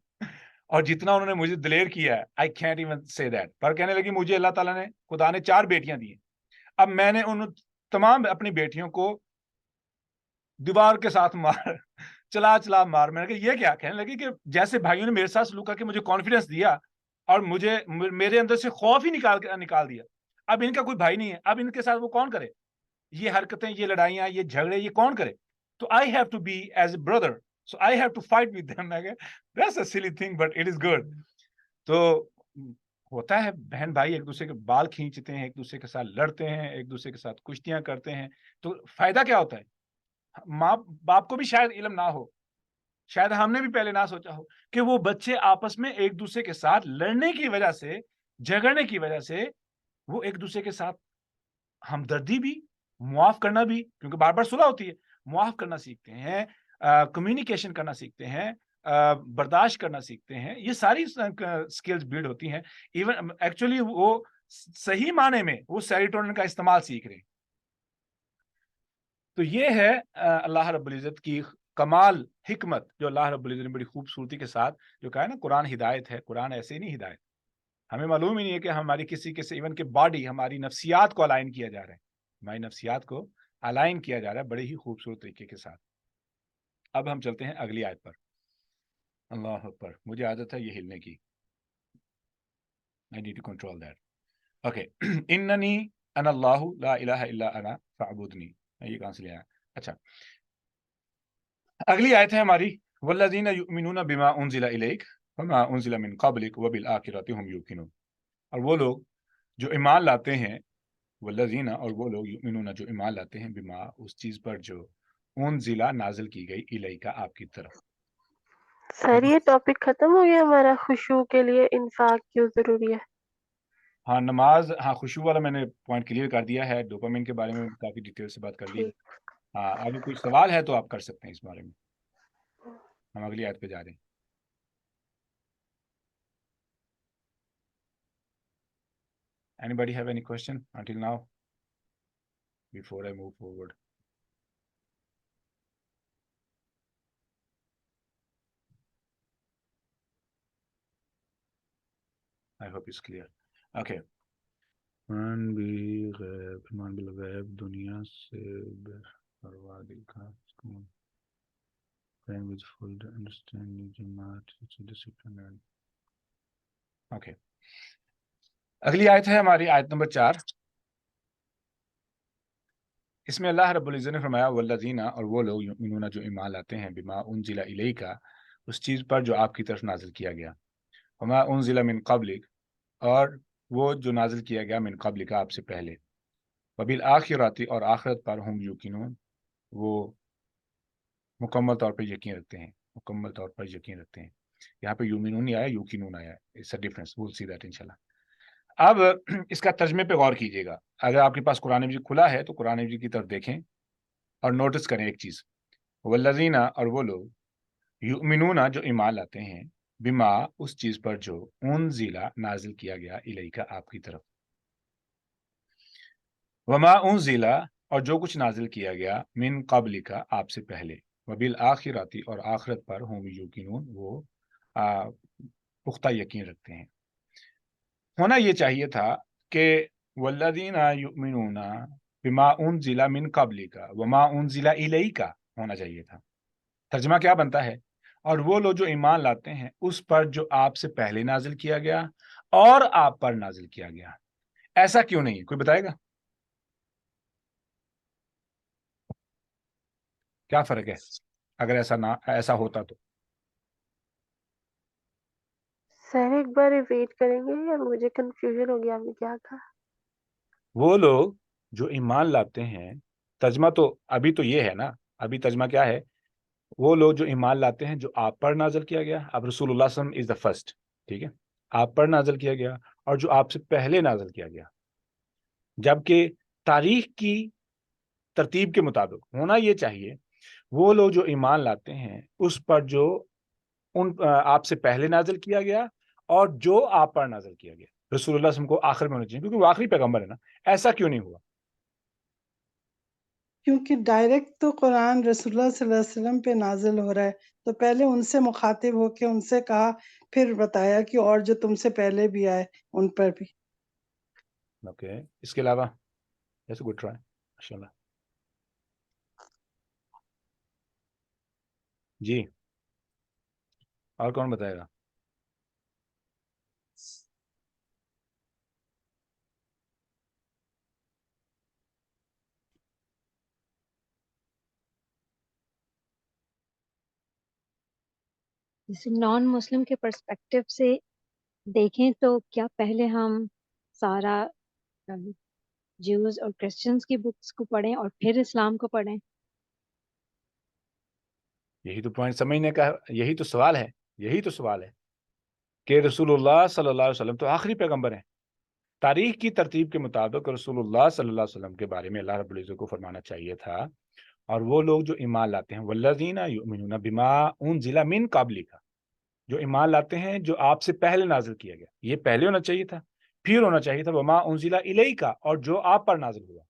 اور جتنا انہوں نے مجھے دلیر کیا ہے, I can't even say that. پر کہنے لگی مجھے اللہ تعالیٰ نے, خدا نے 4 بیٹیاں دی ہیں. اب میں نے ان تمام اپنی بیٹیوں کو دیوار کے ساتھ چلا مار. میں نے کہا یہ کیا؟ کہنے لگی کہ جیسے بھائیوں نے میرے ساتھ سلوک کر کے مجھے کانفیڈنس دیا اور میرے اندر سے خوف ہی نکال دیا. اب ان کا کوئی بھائی نہیں ہے, اب ان کے ساتھ وہ کون کرے یہ حرکتیں, یہ لڑائیاں, یہ جھگڑے, یہ کون کرے؟ تو I have to be as a brother, so I have to fight with them. That's a silly thing, but it is good. تو ہوتا ہے بہن بھائی ایک دوسرے کے بال کھینچتے ہیں, ایک دوسرے کے ساتھ لڑتے ہیں, ایک دوسرے کے ساتھ کشتیاں کرتے ہیں, تو فائدہ کیا ہوتا ہے؟ ماں باپ کو بھی شاید علم نہ ہو, شاید ہم نے بھی پہلے نہ سوچا ہو کہ وہ بچے آپس میں ایک دوسرے کے ساتھ لڑنے کی وجہ سے, جھگڑنے کی وجہ سے, وہ ایک دوسرے کے ساتھ ہمدردی بھی, معاف کرنا بھی, کیونکہ بار بار صلح ہوتی ہے, معاف کرنا سیکھتے ہیں, کمیونیکیشن کرنا سیکھتے ہیں, برداشت کرنا سیکھتے ہیں. یہ ساری سکلز بلڈ ہوتی ہیں. ایون ایکچولی وہ صحیح معنی میں وہ سیروٹونن کا استعمال سیکھ رہے ہیں. تو یہ ہے اللہ رب العزت کی کمال حکمت, جو اللہ رب العزت نے بڑی خوبصورتی کے ساتھ جو کہا ہے نا, قرآن ہدایت ہے. قرآن ایسے ہی نہیں ہدایت, ہمیں معلوم ہی نہیں ہے کہ ہماری کسی کے ایون کہ باڈی, ہماری نفسیات کو الائن کیا جا رہا ہے, ہماری نفسیات کو الائن کیا جا رہا ہے بڑے ہی خوبصورت طریقے کے ساتھ. اب ہم چلتے ہیں اگلی آیت پر. اللہ اکبر, مجھے عادت ہے یہ ہلنے کی. I need to control that. Okay. اننی انا اللہ لا الہ الا انا فاعبدنی. یہ کہاں سے لیا ہے؟ اچھا, اگلی آیت ہے ہماری والذین یؤمنون بما انزل الیک وما انزل من قبلک وبالآخرۃ هم یوقنون. اور وہ لوگ جو ایمان لاتے ہیں, والذین, اور وہ لوگ یؤمنون جو ایمان لاتے ہیں, بما, اس چیز پر جو انزل, نازل کی گئی, الیک, آپ کی طرف. سر یہ ٹاپک ختم ہو گیا ہمارا, خشوع کے لیے انفاق کیوں ضروری ہے. ہاں نماز, ہاں خشوع والا میں نے پوائنٹ کلیئر کر دیا ہے. ڈوپامین کے بارے میں کافی ڈیٹیل سے بات کر لی ہے. ٹھیک. ہاں, اگر کوئی سوال ہے تو آپ کر سکتے ہیں اس بارے میں. ہم اگلی آیت پہ جا رہے ہیں. Anybody have any question until now before I move forward? I hope it's clear. Okay. ایمان بالغیب, دنیا سے پرواہ دل کا سکون, praying with full understanding, جماعت, discipline. Okay. اگلی آیت ہے ہماری آیت نمبر 4. اس میں اللہ رب العزت نے فرمایا والذین, اور وہ لوگ یؤمنون جو ایمان لاتے ہیں, بما انزل الیک, اس چیز پر جو آپ کی طرف نازل کیا گیا, وما انزل من قبلک, اور وہ جو نازل کیا گیا من قبلک, آپ سے پہلے, وبالآخرۃ, اور آخرت پر, ہم یوقنون, وہ مکمل طور پر یقین رکھتے ہیں, مکمل طور پر یقین رکھتے ہیں. یہاں پہ یومنون نہیں آیا, یوقنون آیا. It's a difference, we'll see that انشاءاللہ. اب اس کا ترجمے پہ غور کیجیے گا. اگر آپ کے پاس قرآن مجید کھلا ہے تو قرآن مجید کی طرف دیکھیں اور نوٹس کریں ایک چیز. والذین, اور وہ لوگ, یؤمنون, جو ایمان لاتے ہیں, بما, اس چیز پر جو انزل, نازل کیا گیا, الیک, آپ کی طرف, وما انزل, اور جو کچھ نازل کیا گیا, من قبلک, آپ سے پہلے, وبالآخرۃ, اور آخرت پر, ہم یوقنون, وہ پختہ یقین رکھتے ہیں. ہونا یہ چاہیے تھا کہ والذین یؤمنون بما انزل من قبلک وما انزل الیک ہونا چاہیے تھا. ترجمہ کیا بنتا ہے؟ اور وہ لوگ جو ایمان لاتے ہیں اس پر جو آپ سے پہلے نازل کیا گیا اور آپ پر نازل کیا گیا. ایسا کیوں نہیں ہے؟ کوئی بتائے گا کیا فرق ہے اگر ایسا ہوتا تو؟ سر ایک بار ریپیٹ کریں گے, یا مجھے کنفیوژن ہو گیا آپ نے کیا کہا. وہ لوگ جو ایمان لاتے ہیں, ترجمہ تو ابھی تو یہ ہے نا, ابھی ترجمہ کیا ہے؟ وہ لوگ جو ایمان لاتے ہیں جو آپ پر نازل کیا گیا. اب رسول اللہ صلی اللہ علیہ وسلم از دا فرسٹ, ٹھیک ہے, آپ پر نازل کیا گیا, اور جو آپ سے پہلے نازل کیا گیا. جبکہ تاریخ کی ترتیب کے مطابق ہونا یہ چاہیے وہ لوگ جو ایمان لاتے ہیں اس پر جو آپ سے پہلے نازل کیا گیا اور جو آپ پر نازل کیا گیا. رسول اللہ صلی اللہ علیہ وسلم کو آخر میں ہونا چاہیے, کیونکہ وہ آخری پیغمبر ہے نا. ایسا کیوں نہیں ہوا؟ کیونکہ ڈائریکٹ تو قرآن رسول اللہ صلی اللہ علیہ وسلم پہ نازل ہو رہا ہے, تو پہلے ان سے مخاطب ہو کے ان سے کہا, پھر بتایا کہ اور جو تم سے پہلے بھی آئے ان پر بھی. اوکے, اس کے علاوہ ایسے گڈ ٹرائی, ماشاءاللہ. جی, اور کون بتائے گا؟ جیسے نان مسلم کے پرسپیکٹو سے دیکھیں تو کیا پہلے ہم سارا جیوز اور کرسچنز کی بکس کو پڑھیں اور پھر اسلام کو پڑھیں؟ یہی تو پوائنٹ سمجھنے کا, یہی تو سوال ہے, یہی تو سوال ہے کہ رسول اللہ صلی اللہ علیہ وسلم تو آخری پیغمبر ہیں, تاریخ کی ترتیب کے مطابق رسول اللہ صلی اللہ علیہ وسلم کے بارے میں اللہ رب العزت کو فرمانا چاہیے تھا، اور وہ لوگ جو ایمان لاتے ہیں والذین یؤمنون بما انزل من قبلک، جو ایمان لاتے ہیں جو آپ سے پہلے نازل کیا گیا، یہ پہلے ہونا چاہیے تھا، پھر ہونا چاہیے تھا وما انزل الیک، اور جو آپ پر نازل ہوا۔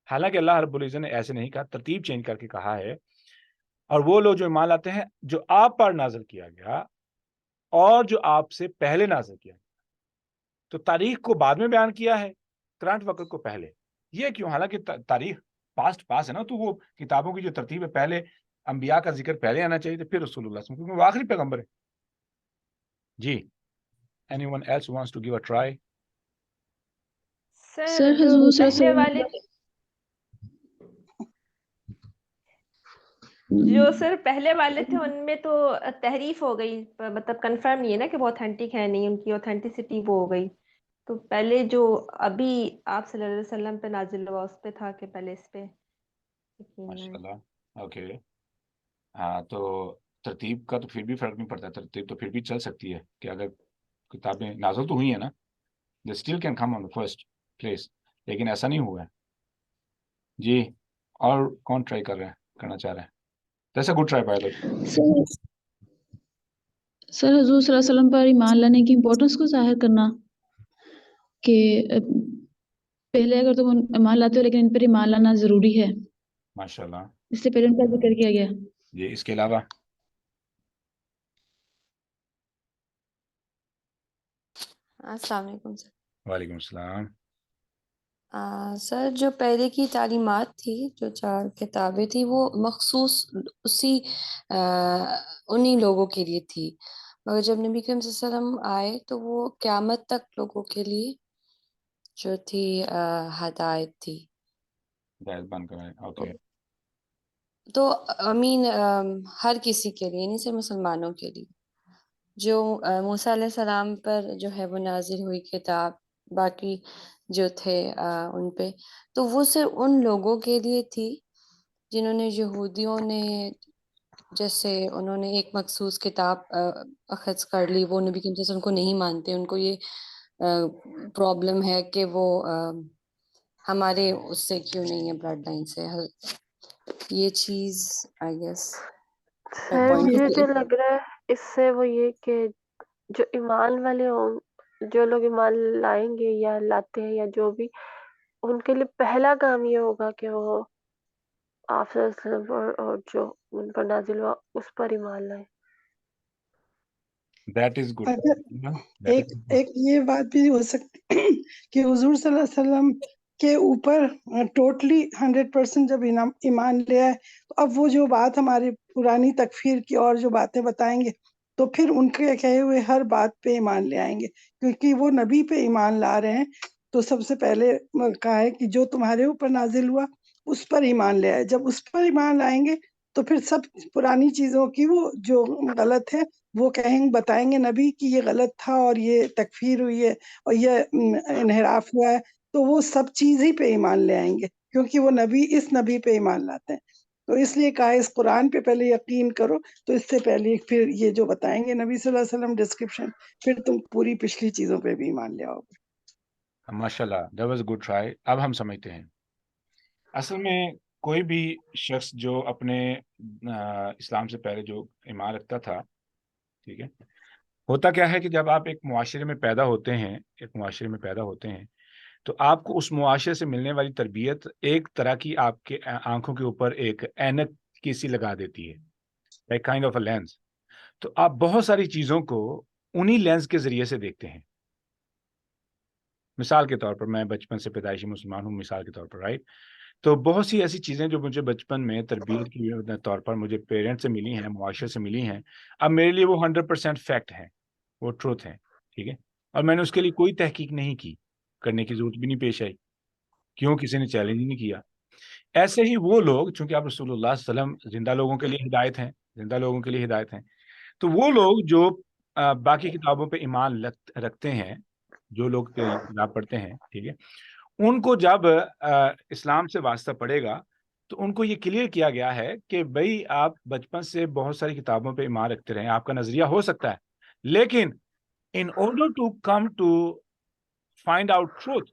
حالانکہ اللہ رب العزت نے ایسے نہیں کہا، ترتیب چینج کر کے کہا ہے، اور وہ لوگ جو ایمان لاتے ہیں جو آپ پر نازل کیا گیا اور جو آپ سے پہلے نازل کیا گیا۔ تو تاریخ کو بعد میں بیان کیا ہے، کرنٹ وقت کو پہلے۔ یہ کیوں؟ حالانکہ تاریخ پاس ہے نا، تو وہ کتابوں کی جو ترتیب ہے، پہلے انبیاء کا ذکر پہلے آنا چاہیے تھا، پھر رسول اللہ صلی اللہ علیہ وسلم، کیونکہ وہ آخری پیغمبر ہے۔ جی anyone else wants to give a try؟ سر حضور صلی اللہ علیہ وسلم جو سر پہلے والے تھے ان میں تو تحریف ہو گئی، مطلب کنفرم نہیں ہے نا کہ وہ اوتھینٹک ہے، نہیں، ان کی اوتھینٹسٹی وہ ہو گئی۔ تو پہلے جو ابھی آپ صلی اللہ علیہ وسلم پہ نازل ہوا اس پہ تھا کہ پہلے اس پہ یقین ماشاء لائیں۔ اللہ، اوکے۔ ہاں، تو ترتیب کا تو پھر بھی فرق نہیں پڑتا، ترتیب تو پھر بھی چل سکتی ہے کہ اگر کتابیں نازل تو ہوئی ہیں نا، they still can come on the first place، لیکن ایسا نہیں ہوا ہے۔ جی، اور کون ٹرائی کرنا چاہ رہے ہیں؟ That's a good try by the way۔ سر حضور صلی اللہ علیہ وسلم پر ایمان لانے کی امپورٹنس کو ظاہر کرنا کہ پہلے اگر تم ایمان لاتے ہو لیکن ان پر ایمان لانا ضروری ہے، ماشاء اللہ۔ اس سے پہلے ان کا ذکر کیا گیا۔ جی، اس کے علاوہ السلام علیکم سر۔ وعلیکم السلام۔ سر جو پہلے کی تعلیمات تھی، جو 4 کتابیں تھی، وہ مخصوص انہی لوگوں کے لیے تھی، مگر جب نبی کریم صلی اللہ علیہ وسلم آئے تو وہ قیامت تک لوگوں کے لیے جو تھی ہدایت تھی۔ ہدایت بن کر اوکے۔ تو ہر کسی کے لیے، نہیں صرف مسلمانوں کے لیے، جو موسیٰ علیہ السلام پر جو ہے وہ نازل ہوئی کتاب، باقی جو تھے ان پہ، تو وہ صرف ان لوگوں کے لیے تھی جنہوں نے، یہودیوں نے جیسے انہوں نے ایک مخصوص کتاب اخذ کر لی، وہ نبی کریم صلی اللہ علیہ وسلم کو نہیں مانتے، ان کو یہ پرابلم ہے کہ وہ ہمارے اس سے کیوں نہیں ہے، بلڈ لائن سے، یہ چیز آئی گیس سر مجھے جو لگ رہا ہے اس سے وہ یہ کہ جو ایمان والے ہوں، جو لوگ ایمان لائیں گے یا لاتے ہیں یا جو بھی، ان کے لیے پہلا کام یہ ہوگا کہ وہ آپ صلی اللہ علیہ وسلم اور جو ان پر نازل ہوا اس پر ایمان لائیں۔ That is good۔ اگر ایک یہ بات بھی ہو سکتی کہ حضور صلی اللہ علیہ وسلم کے اوپر ٹوٹلی 100% جب ایمان لے آئے، تو اب وہ جو بات ہماری پرانی تکفیر کی اور جو باتیں بتائیں گے، تو پھر ان کے کہے ہوئے ہر بات پہ ایمان لے آئیں گے، کیونکہ وہ نبی پہ ایمان لا رہے ہیں۔ تو سب سے پہلے کہا ہے کہ جو تمہارے اوپر نازل ہوا اس پر ایمان لے آئے۔ جب اس پر ایمان لائیں گے تو پھر سب پرانی چیزوں کی وہ جو غلط ہے وہ بتائیں گے نبی کہ یہ غلط تھا اور یہ تکفیر ہوئی ہے اور یہ انحراف ہوا ہے، تو وہ سب چیز ہی پہ ایمان لے آئیں گے، کیونکہ وہ نبی اس نبی پہ ایمان لاتے ہیں۔ تو اس لیے کہا اس قرآن پہ پہلے یقین کرو، تو اس سے پہلے پھر یہ جو بتائیں گے نبی صلی اللہ علیہ وسلم ڈسکرپشن، پھر تم پوری پچھلی چیزوں پہ بھی ایمان لے آؤ گے۔ ماشاء اللہ، that was a good try۔ اب ہم سمجھتے ہیں اصل میں کوئی بھی شخص جو اپنے اسلام سے پہلے جو ایمان رکھتا تھا، ٹھیک ہے، ہوتا کیا ہے کہ جب آپ ایک معاشرے میں پیدا ہوتے ہیں تو آپ کو اس معاشرے سے ملنے والی تربیت ایک طرح کی آپ کے آنکھوں کے اوپر ایک اینک کی سی لگا دیتی ہے، ایک کائنڈ آف اے لینس۔ تو آپ بہت ساری چیزوں کو انہی لینس کے ذریعے سے دیکھتے ہیں۔ مثال کے طور پر میں بچپن سے پیدائشی مسلمان ہوں، مثال کے طور پر، رائٹ؟ تو بہت سی ایسی چیزیں جو مجھے بچپن میں تربیت کے طور پر مجھے پیرنٹ سے ملی ہیں، معاشرے سے ملی ہیں، اب میرے لیے وہ 100% فیکٹ ہیں، وہ ٹروتھ ہیں، ٹھیک ہے، اور میں نے اس کے لیے کوئی تحقیق نہیں کی، کرنے کی ضرورت بھی نہیں پیش آئی، کیوں؟ کسی نے چیلنج نہیں کیا۔ ایسے ہی وہ لوگ، چونکہ آپ رسول اللہ صلی اللہ علیہ وسلم زندہ لوگوں کے لیے ہدایت ہیں، تو وہ لوگ جو باقی کتابوں پہ ایمان رکھتے ہیں، جو لوگ کتاب پڑھتے ہیں، ٹھیک ہے، ان کو جب اسلام سے واسطہ پڑے گا تو ان کو یہ کلیئر کیا گیا ہے کہ بھائی آپ بچپن سے بہت ساری کتابوں پہ ایمان رکھتے رہیں، آپ کا نظریہ ہو سکتا ہے، لیکن in order to come to find out truth,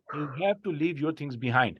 you have to leave your things behind.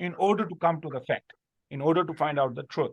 in order to come to the fact, in order to find out the truth,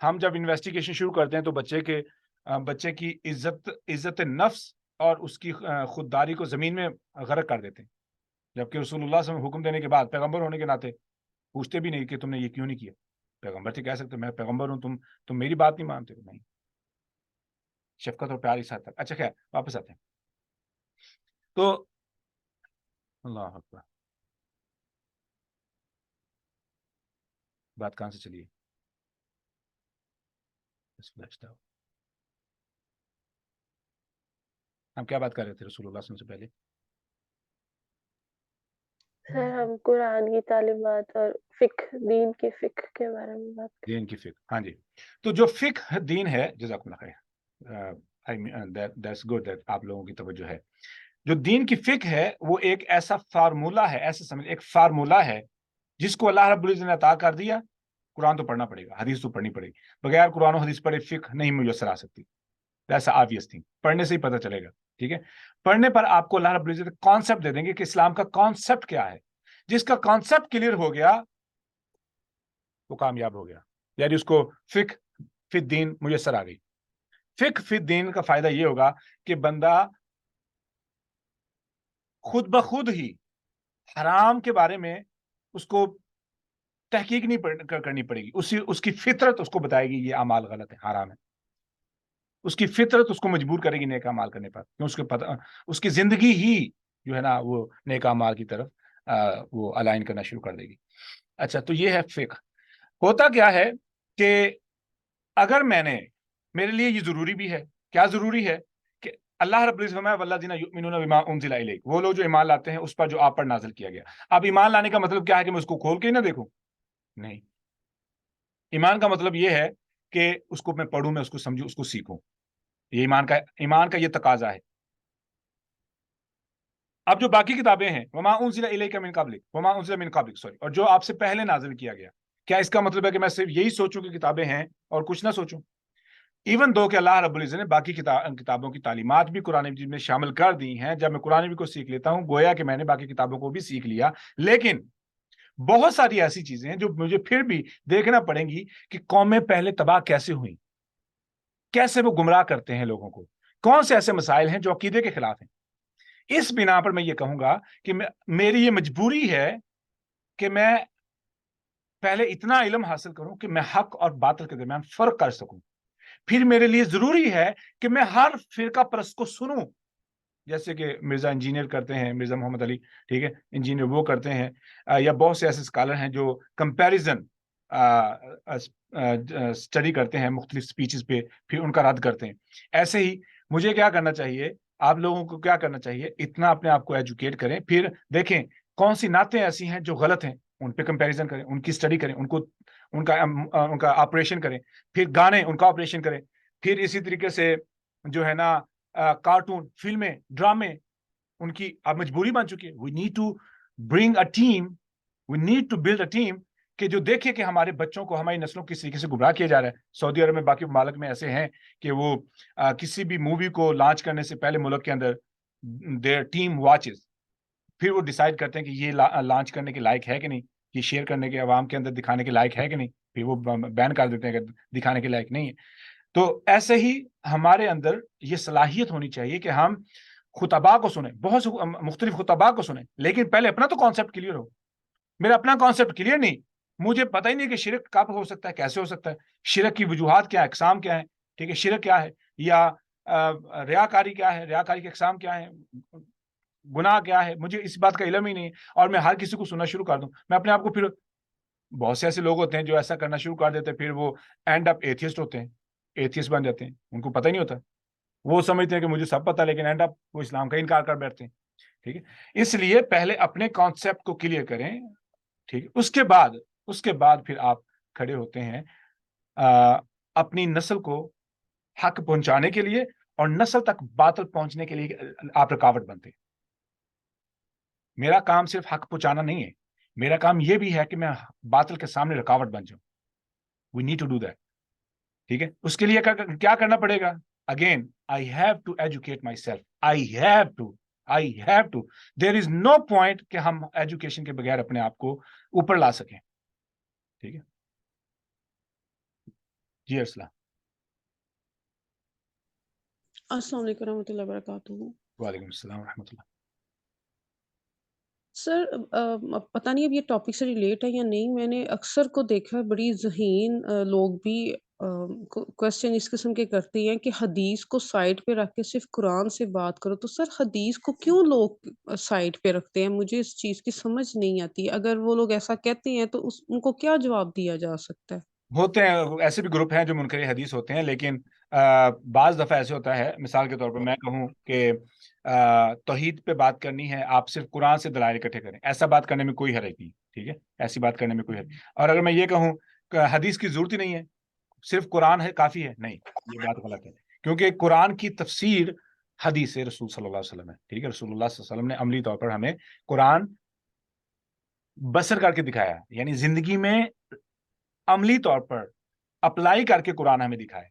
ہم جب انویسٹیگیشن شروع کرتے ہیں تو بچے کی عزت نفس اور اس کی خودداری کو زمین میں غرق کر دیتے ہیں، جبکہ رسول اللہ صلی اللہ علیہ وسلم حکم دینے کے بعد پیغمبر ہونے کے ناطے پوچھتے بھی نہیں کہ تم نے یہ کیوں نہیں کیا. پیغمبر سے کہہ سکتے میں پیغمبر ہوں، تم میری بات نہیں مانتے ہو. نہیں، شفقت اور پیار اس حد تک. اچھا خیر، واپس آتے ہیں. تو اللہ اکبر، بات کہاں سے چلی ہے؟ ہم کیا بات کر رہے تھے رسول اللہ صلی اللہ علیہ وسلم سے پہلے؟ سر ہم قرآن کی تعلیمات اور فقہ، دین کی فقہ کے بارے میں بات کریں. دین کی فقہ، ہاں جی. تو جو فقہ دین ہے، جزاکم اللہ خیر، دیٹس گڈ دیٹ آپ لوگوں کی توجہ ہے. جو دین کی فقہ ہے وہ ایک ایسا فارمولہ ہے، ایسے سمجھ، ایک فارمولہ ہے جس کو اللہ رب العزت نے عطا کر دیا. قرآن تو پڑھنا پڑے گا، حدیث تو پڑھنی پڑے گی. بغیر قرآن و حدیث پڑھے فقہ نہیں میسر آ سکتی. ایسا آبویس تھنگ، پڑھنے سے ہی پتہ چلے گا. ٹھیک ہے، پڑھنے پر آپ کو اللہ رب العزت کانسیپٹ دے دیں گے کہ اسلام کا کانسیپٹ کیا ہے. جس کا کانسیپٹ کلیئر ہو گیا وہ کامیاب ہو گیا، یعنی اس کو فقہ فی الدین میسر آ گئی. فقہ فی الدین کا فائدہ یہ ہوگا کہ بندہ خود بخود ہی حرام کے بارے میں اس کو تحقیق نہیں کرنی پڑے گی. اس کی فطرت اس کو بتائے گی یہ اعمال غلط ہے، حرام ہے. اس کی فطرت اس کو مجبور کرے گی نیک اعمال کرنے پر، کیوں اس کی زندگی ہی جو ہے نا وہ نیک اعمال کی طرف وہ الائن کرنا شروع کر دے گی. اچھا، تو یہ ہے فقہ. ہوتا کیا ہے کہ اگر میرے لیے یہ ضروری بھی ہے، کیا ضروری ہے کہ اللہ رب العزت فرمایا والذین یؤمنون بما انزل الیک، وہ لوگ جو ایمان لاتے ہیں اس پر جو آپ پر نازل کیا گیا. اب ایمان لانے کا مطلب کیا ہے کہ میں اس کو کھول کے ہی نہ دیکھوں؟ نہیں. ایمان کا مطلب یہ ہے کہ اس کو میں پڑھوں، میں اس کو سمجھوں، اس کو سیکھوں. یہ ایمان کا یہ تقاضا ہے. اب جو باقی کتابیں ہیں وما انزل الیک من قبلک، وما انزل من قبلک، سوری، اور جو آپ سے پہلے نازل کیا گیا، کیا اس کا مطلب ہے کہ میں صرف یہی سوچوں کہ کتابیں ہیں اور کچھ نہ سوچوں؟ ایون دو کہ اللہ رب العزت نے باقی کتابوں کی تعلیمات بھی قرآن مجید میں شامل کر دی ہیں. جب میں قرآن مجید کو سیکھ لیتا ہوں گویا کہ میں نے باقی کتابوں کو بھی سیکھ لیا. لیکن بہت ساری ایسی چیزیں ہیں جو مجھے پھر بھی دیکھنا پڑیں گی کہ قومیں پہلے تباہ کیسے ہوئیں، کیسے وہ گمراہ کرتے ہیں لوگوں کو، کون سے ایسے مسائل ہیں جو عقیدے کے خلاف ہیں. اس بنا پر میں یہ کہوں گا کہ میری یہ مجبوری ہے کہ میں پہلے اتنا علم حاصل کروں کہ میں حق اور باطل کے درمیان فرق کر سکوں. پھر میرے لیے ضروری ہے کہ میں ہر فرقہ پرست کو سنوں، جیسے کہ مرزا انجینئر کرتے ہیں، مرزا محمد علی، ٹھیک ہے، انجینئر وہ کرتے ہیں، یا بہت سے ایسے اسکالر ہیں جو کمپیریزن اسٹڈی کرتے ہیں مختلف سپیچز پہ، پھر ان کا رد کرتے ہیں. ایسے ہی مجھے کیا کرنا چاہیے، آپ لوگوں کو کیا کرنا چاہیے، اتنا اپنے آپ کو ایجوکیٹ کریں. پھر دیکھیں کون سی نعتیں ایسی ہیں جو غلط ہیں، ان پہ کمپیریزن کریں، ان کی اسٹڈی کریں، ان کا آپریشن کریں. پھر گانے، ان کا آپریشن کریں. پھر اسی طریقے سے جو ہے نا کارٹون، فلمیں، ڈرامے، ان کی اب مجبوری بن چکی ہے. We need to bring a team, we need to build a team کہ جو دیکھے کہ ہمارے بچوں کو، ہماری نسلوں کس طریقے سے گمراہ کیا جا رہا ہے. سعودی عرب میں، باقی ممالک میں ایسے ہیں کہ وہ کسی بھی مووی کو لانچ کرنے سے پہلے ملک کے اندر their ٹیم واچز، پھر وہ ڈیسائیڈ کرتے ہیں کہ یہ لانچ کرنے کے لائق ہے کہ نہیں، یہ شیئر کرنے کے، عوام کے اندر دکھانے کے لائق ہے کہ نہیں، پھر وہ بین کر دیتے ہیں کہ دکھانے کے لائق نہیں ہے. تو ایسے ہی ہمارے اندر یہ صلاحیت ہونی چاہیے کہ ہم خطباء کو سنیں، بہت سے مختلف خطباء کو سنیں، لیکن پہلے اپنا تو کانسیپٹ کلیئر ہو. میرا اپنا کانسیپٹ کلیئر نہیں، مجھے پتہ ہی نہیں کہ شرک کب ہو سکتا ہے، کیسے ہو سکتا ہے، شرک کی وجوہات کیا ہیں، اقسام کیا ہیں، ٹھیک ہے، شرک کیا ہے، یا ریاکاری کیا ہے، ریاکاری کے اقسام کیا ہیں، گناہ کیا ہے. مجھے اس بات کا علم ہی نہیں ہے، اور میں ہر کسی کو سننا شروع کر دوں. میں اپنے آپ کو، پھر بہت سے ایسے لوگ ہوتے ہیں جو ایسا کرنا شروع کر دیتے ہیں، پھر وہ اینڈ اپ ایتھیسٹ ہوتے ہیں، ایتھیسٹ بن جاتے ہیں. ان کو پتہ ہی نہیں ہوتا، وہ سمجھتے ہیں کہ مجھے سب پتہ، لیکن اینڈ اپ وہ اسلام کا انکار کر بیٹھتے ہیں. ٹھیک ہے، اس لیے پہلے اپنے کانسیپٹ کو کلیئر کریں. ٹھیک ہے، اس کے بعد پھر آپ کھڑے ہوتے ہیں اپنی نسل کو حق پہنچانے کے لیے، اور نسل تک باطل پہنچنے کے لیے آپ رکاوٹ بنتے ہیں. میرا کام صرف حق پہنچانا نہیں ہے، میرا کام یہ بھی ہے کہ میں باطل کے سامنے رکاوٹ بن جاؤں. We need to do that. ٹھیک ہے، اس کے لیے کیا کرنا پڑے گا؟ Again I have to educate myself. I have to. There is no point کہ ہم ایجوکیشن کے بغیر اپنے آپ کو اوپر لا سکیں. ٹھیک ہے جی ارسلہ. السلام علیکم ورحمۃ اللہ وبرکاتہ. وعلیکم السلام ورحمۃ اللہ. سر پتہ نہیں اب یہ ٹاپک سے ریلیٹ ہے یا نہیں، میں نے اکثر کو دیکھا ہے بڑی ذہین لوگ بھی کوشچن اس قسم کے کرتے ہیں کہ حدیث کو سائڈ پہ رکھ کے صرف قرآن سے بات کرو. تو سر حدیث کو کیوں لوگ سائڈ پہ رکھتے ہیں؟ مجھے اس چیز کی سمجھ نہیں آتی. اگر وہ لوگ ایسا کہتے ہیں تو ان کو کیا جواب دیا جا سکتا ہے؟ ہوتے ہیں ایسے بھی گروپ ہیں جو منکر حدیث ہوتے ہیں، لیکن بعض دفعہ ایسے ہوتا ہے، مثال کے طور پر میں کہوں کہ توحید پہ بات کرنی ہے، آپ صرف قرآن سے دلائل اکٹھے کریں، ایسا بات کرنے میں کوئی حرج نہیں. ٹھیک ہے، ایسی بات کرنے میں کوئی حرج نہیں. اور اگر میں یہ کہوں کہ حدیث کی ضرورت ہی نہیں ہے، صرف قرآن ہے کافی ہے، نہیں، یہ بات غلط ہے. کیونکہ قرآن کی تفسیر حدیث رسول صلی اللہ علیہ وسلم ہے. ٹھیک ہے، رسول اللہ صلی اللہ علیہ وسلم نے عملی طور پر ہمیں قرآن بسر کر کے دکھایا، یعنی زندگی میں عملی طور پر اپلائی کر کے قرآن ہمیں دکھائے.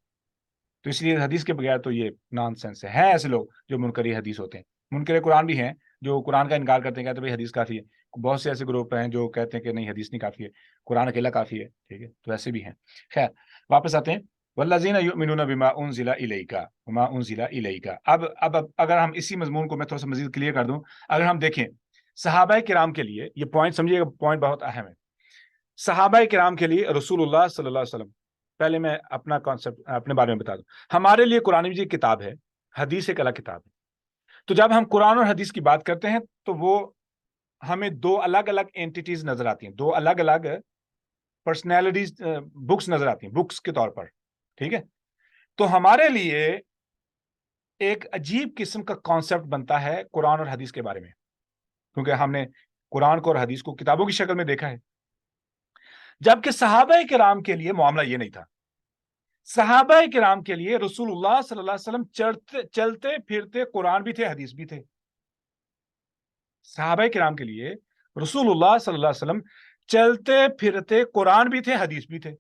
تو اس لیے حدیث کے بغیر تو یہ نان سینس ہے. ایسے لوگ جو منکری حدیث ہوتے ہیں، منکر قرآن بھی ہیں جو قرآن کا انکار کرتے ہیں، کہتے ہیں بھائی حدیث کافی ہے. بہت سے ایسے گروپ ہیں جو کہتے ہیں کہ نہیں، حدیث نہیں کافی ہے، قرآن اکیلا کافی ہے. ٹھیک ہے، تو ایسے بھی ہیں. خیر، واپس آتے ہیں. والذین یؤمنون بما انزل الیک وما انزل الیک. اب اگر ہم اسی مضمون کو میں تھوڑا سا مزید کلیئر کر دوں، اگر ہم دیکھیں صحابہ کرام کے لیے یہ پوائنٹ سمجھیے گا، پوائنٹ بہت اہم ہے. صحابہ کرام کے لیے رسول اللہ صلی اللہ علیہ وسلم، پہلے میں اپنا کانسیپٹ اپنے بارے میں بتا دوں. ہمارے لیے قرآن مجید کتاب ہے، حدیث ایک الگ کتاب ہے. تو جب ہم قرآن اور حدیث کی بات کرتے ہیں تو وہ ہمیں دو الگ الگ اینٹیٹیز نظر آتی ہیں، دو الگ الگ پرسنالٹیز، بکس نظر آتی ہیں، بکس کے طور پر. ٹھیک ہے، تو ہمارے لیے ایک عجیب قسم کا کانسیپٹ بنتا ہے قرآن اور حدیث کے بارے میں، کیونکہ ہم نے قرآن کو اور حدیث کو کتابوں کی شکل میں دیکھا ہے. جبکہ صحابہ کرام کے لیے معاملہ یہ نہیں تھا. صحابہ کرام کے لیے رسول اللہ صلی اللہ علیہ وسلم چلتے پھرتے قرآن بھی تھے، حدیث بھی تھے. صحابہ کرام کے لیے رسول اللہ صلی اللہ علیہ وسلم چلتے پھرتے قرآن بھی تھے، حدیث بھی تھے.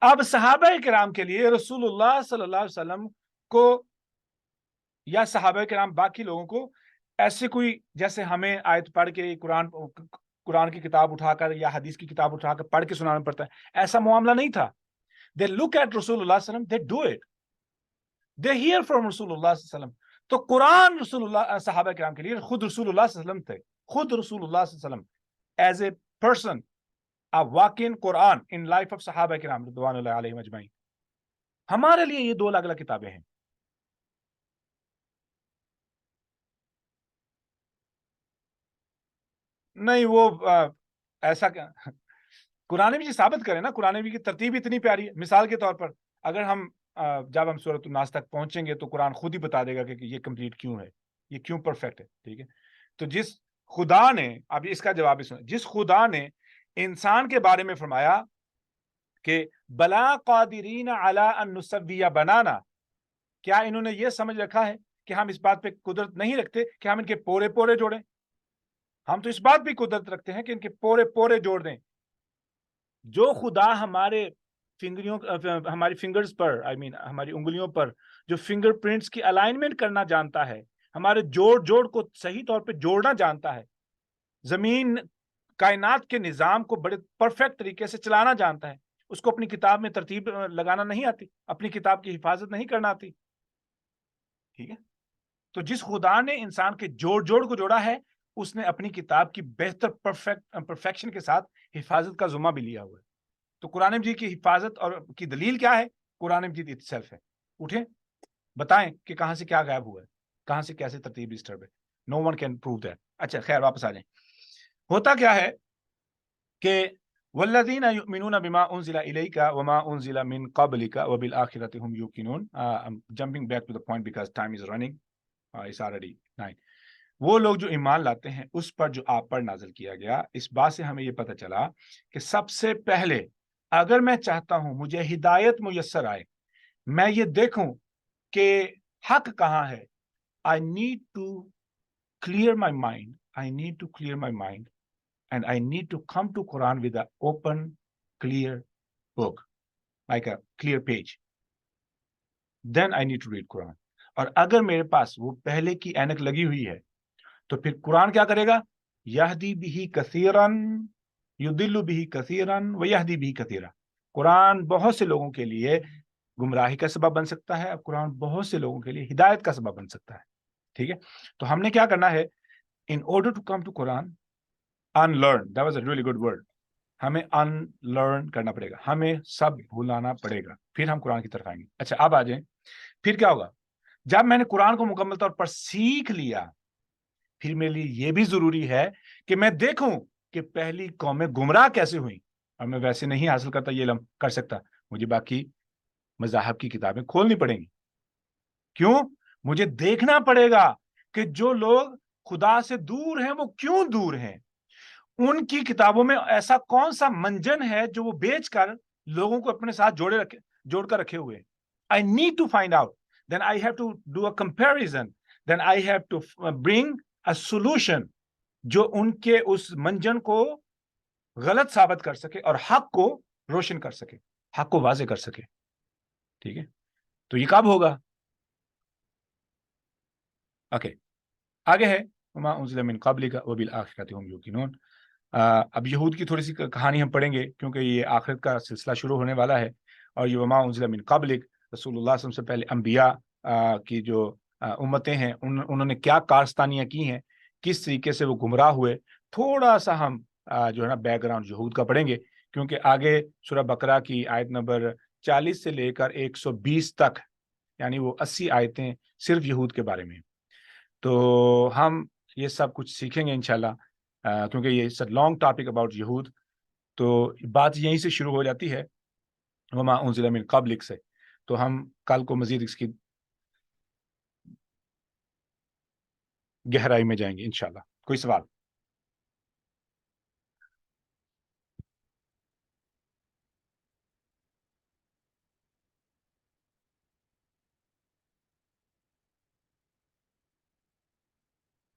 اب صحابہ کرام کے لیے رسول اللہ صلی اللہ علیہ وسلم کو یا صحابہ کرام باقی لوگوں کو ایسے کوئی، جیسے ہمیں آیت پڑھ کے قرآن کی کتاب اٹھا کر یا حدیث کی کتاب اٹھا کر پڑھ کے سنانا پڑتا ہے، ایسا معاملہ نہیں تھا. They look at رسول اللہ صلی اللہ علیہ وسلم, they do it. They hear from رسول اللہ صلی اللہ علیہ وسلم. تو قرآن رسول اللہ صحابہ کرام کے لیے خود رسول اللہ صلی اللہ علیہ وسلم تھے، خود رسول اللہ صلی اللہ علیہ وسلم as a person, a walk-in Quran in life of صحابہ کرام رضوان اللہ علیہم اجمعین. ہمارے لیے یہ دو الگ الگ کتابیں ہیں. نہیں وہ ایسا قرآن بھی ثابت کریں نا، قرآن بھی کی ترتیب اتنی پیاری ہے. مثال کے طور پر اگر ہم جب ہم سورۃ الناس تک پہنچیں گے تو قرآن خود ہی بتا دے گا کہ یہ کمپلیٹ کیوں ہے، یہ کیوں پرفیکٹ ہے. ٹھیک ہے، تو جس خدا نے، اب اس کا جواب سنیں، جس خدا نے انسان کے بارے میں فرمایا کہ بلا قادرین علی ان نسوی بنانا، کیا انہوں نے یہ سمجھ رکھا ہے کہ ہم اس بات پہ قدرت نہیں رکھتے کہ ہم ان کے پورے پورے جوڑیں؟ ہم تو اس بات بھی قدرت رکھتے ہیں کہ ان کے پورے پورے جوڑ دیں. جو خدا ہمارے ہماری فنگرز پر، ہماری انگلیوں پر جو فنگر پرنٹس کی الائنمنٹ کرنا جانتا ہے، ہمارے جوڑ کو صحیح طور پہ جوڑنا جانتا ہے، زمین کائنات کے نظام کو بڑے پرفیکٹ طریقے سے چلانا جانتا ہے، اس کو اپنی کتاب میں ترتیب لگانا نہیں آتی، اپنی کتاب کی حفاظت نہیں کرنا آتی. ٹھیک ہے، تو جس خدا نے انسان کے جوڑ کو جوڑا ہے، اس نے اپنی کتاب کی بہتر پرفیکشن کے ساتھ حفاظت کا ذمہ بھی لیا ہوا ہے. تو قرآن مجید کی حفاظت اور کی دلیل کیا ہے؟ قرآن مجید itself ہے. اٹھیں بتائیں کہ کہاں سے کیا غائب ہوا ہے، کہاں سے کیسے ترتیب ڈسٹرب ہے. نو ون کین پروو دیٹ. اچھا خیر، واپس آ جائیں. ہوتا کیا ہے کہ والذین یؤمنون بما انزل الیک وما انزل من قبلک وبالآخرۃ هم یوقنون. jumping back to the point because time is running. It's already 9. وہ لوگ جو ایمان لاتے ہیں اس پر جو آپ پر نازل کیا گیا. اس بات سے ہمیں یہ پتہ چلا کہ سب سے پہلے اگر میں چاہتا ہوں مجھے ہدایت میسر آئے، میں یہ دیکھوں کہ حق کہاں ہے، I need to clear my mind. I need to clear my mind and I need to come to Quran with an open, clear book, like a clear page. Then I need to read Quran. اور اگر میرے پاس وہ پہلے کی اینک لگی ہوئی ہے تو پھر قرآن کیا کرے گا؟ یہدی بہ کثیرا یضل بہ کثیرا ویہدی بہ کثیرا. قرآن بہت سے لوگوں کے لیے گمراہی کا سبب بن سکتا ہے، قرآن بہت سے لوگوں کے لیے ہدایت کا سبب بن سکتا ہے. ٹھیک ہے، تو ہم نے کیا کرنا ہے؟ in order to come to Quran, unlearn, that was a really good word. ہمیں unlearn کرنا پڑے گا، ہمیں سب بھولانا پڑے گا، پھر ہم قرآن کی طرف آئیں گے. اچھا اب آ جائیں، پھر کیا ہوگا؟ جب میں نے قرآن کو مکمل طور پر سیکھ لیا، پھر میرے لیے یہ بھی ضروری ہے کہ میں دیکھوں کہ پہلی قومیں گمراہ کیسے ہوئیں. اور میں ویسے نہیں حاصل کرتا، یہ علم کر سکتا، مجھے باقی مذاہب کی کتابیں کھولنی پڑیں گی. کیوں؟ مجھے دیکھنا پڑے گا کہ جو لوگ خدا سے دور ہیں وہ کیوں دور ہیں، ان کی کتابوں میں ایسا کون سا منجن ہے جو وہ بیچ کر لوگوں کو اپنے ساتھ جوڑ کر رکھے ہوئے. I need to find out, then I have to do a comparison, then I have to bring a solution جو ان کے اس منجن کو غلط ثابت کر سکے اور حق کو روشن کر سکے، حق کو واضح کر سکے. ٹھیک ہے، تو یہ کب ہوگا؟ اوکے، آگے ہے وما انزل من قبلک وبالآخرۃ ہم یوقنون. اب یہود کی تھوڑی سی کہانی ہم پڑھیں گے کیونکہ یہ آخرت کا سلسلہ شروع ہونے والا ہے. اور یہ وما انزل من قبلک، رسول اللہ صلی اللہ علیہ وسلم سے پہلے انبیاء کی جو امتیں ہیں انہوں نے کیا کارستانیاں کی ہیں، کس طریقے سے وہ گمراہ ہوئے. تھوڑا سا ہم جو ہے نا بیک گراؤنڈ یہود کا پڑھیں گے، کیونکہ آگے سورہ بقرہ کی آیت نمبر 40 سے لے کر 120 تک، یعنی وہ 80 آیتیں صرف یہود کے بارے میں. تو ہم یہ سب کچھ سیکھیں گے انشاءاللہ، کیونکہ یہ لانگ ٹاپک اباؤٹ یہود. تو بات یہیں سے شروع ہو جاتی ہے وما انزل من قبلک سے. تو ہم کل کو مزید اس کی گہرائی میں جائیں گے انشاءاللہ. کوئی سوال؟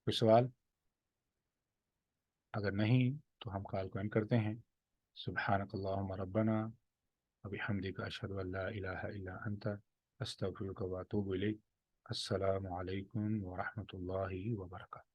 کوئی سوال؟ اگر نہیں تو ہم کال کو اینڈ کرتے ہیں. سبحانک اللہم ربنا وبحمدک اشہد ان لا الہ الا انت استغفرک واتوب الیک. السلام علیکم ورحمۃ اللہ وبرکاتہ.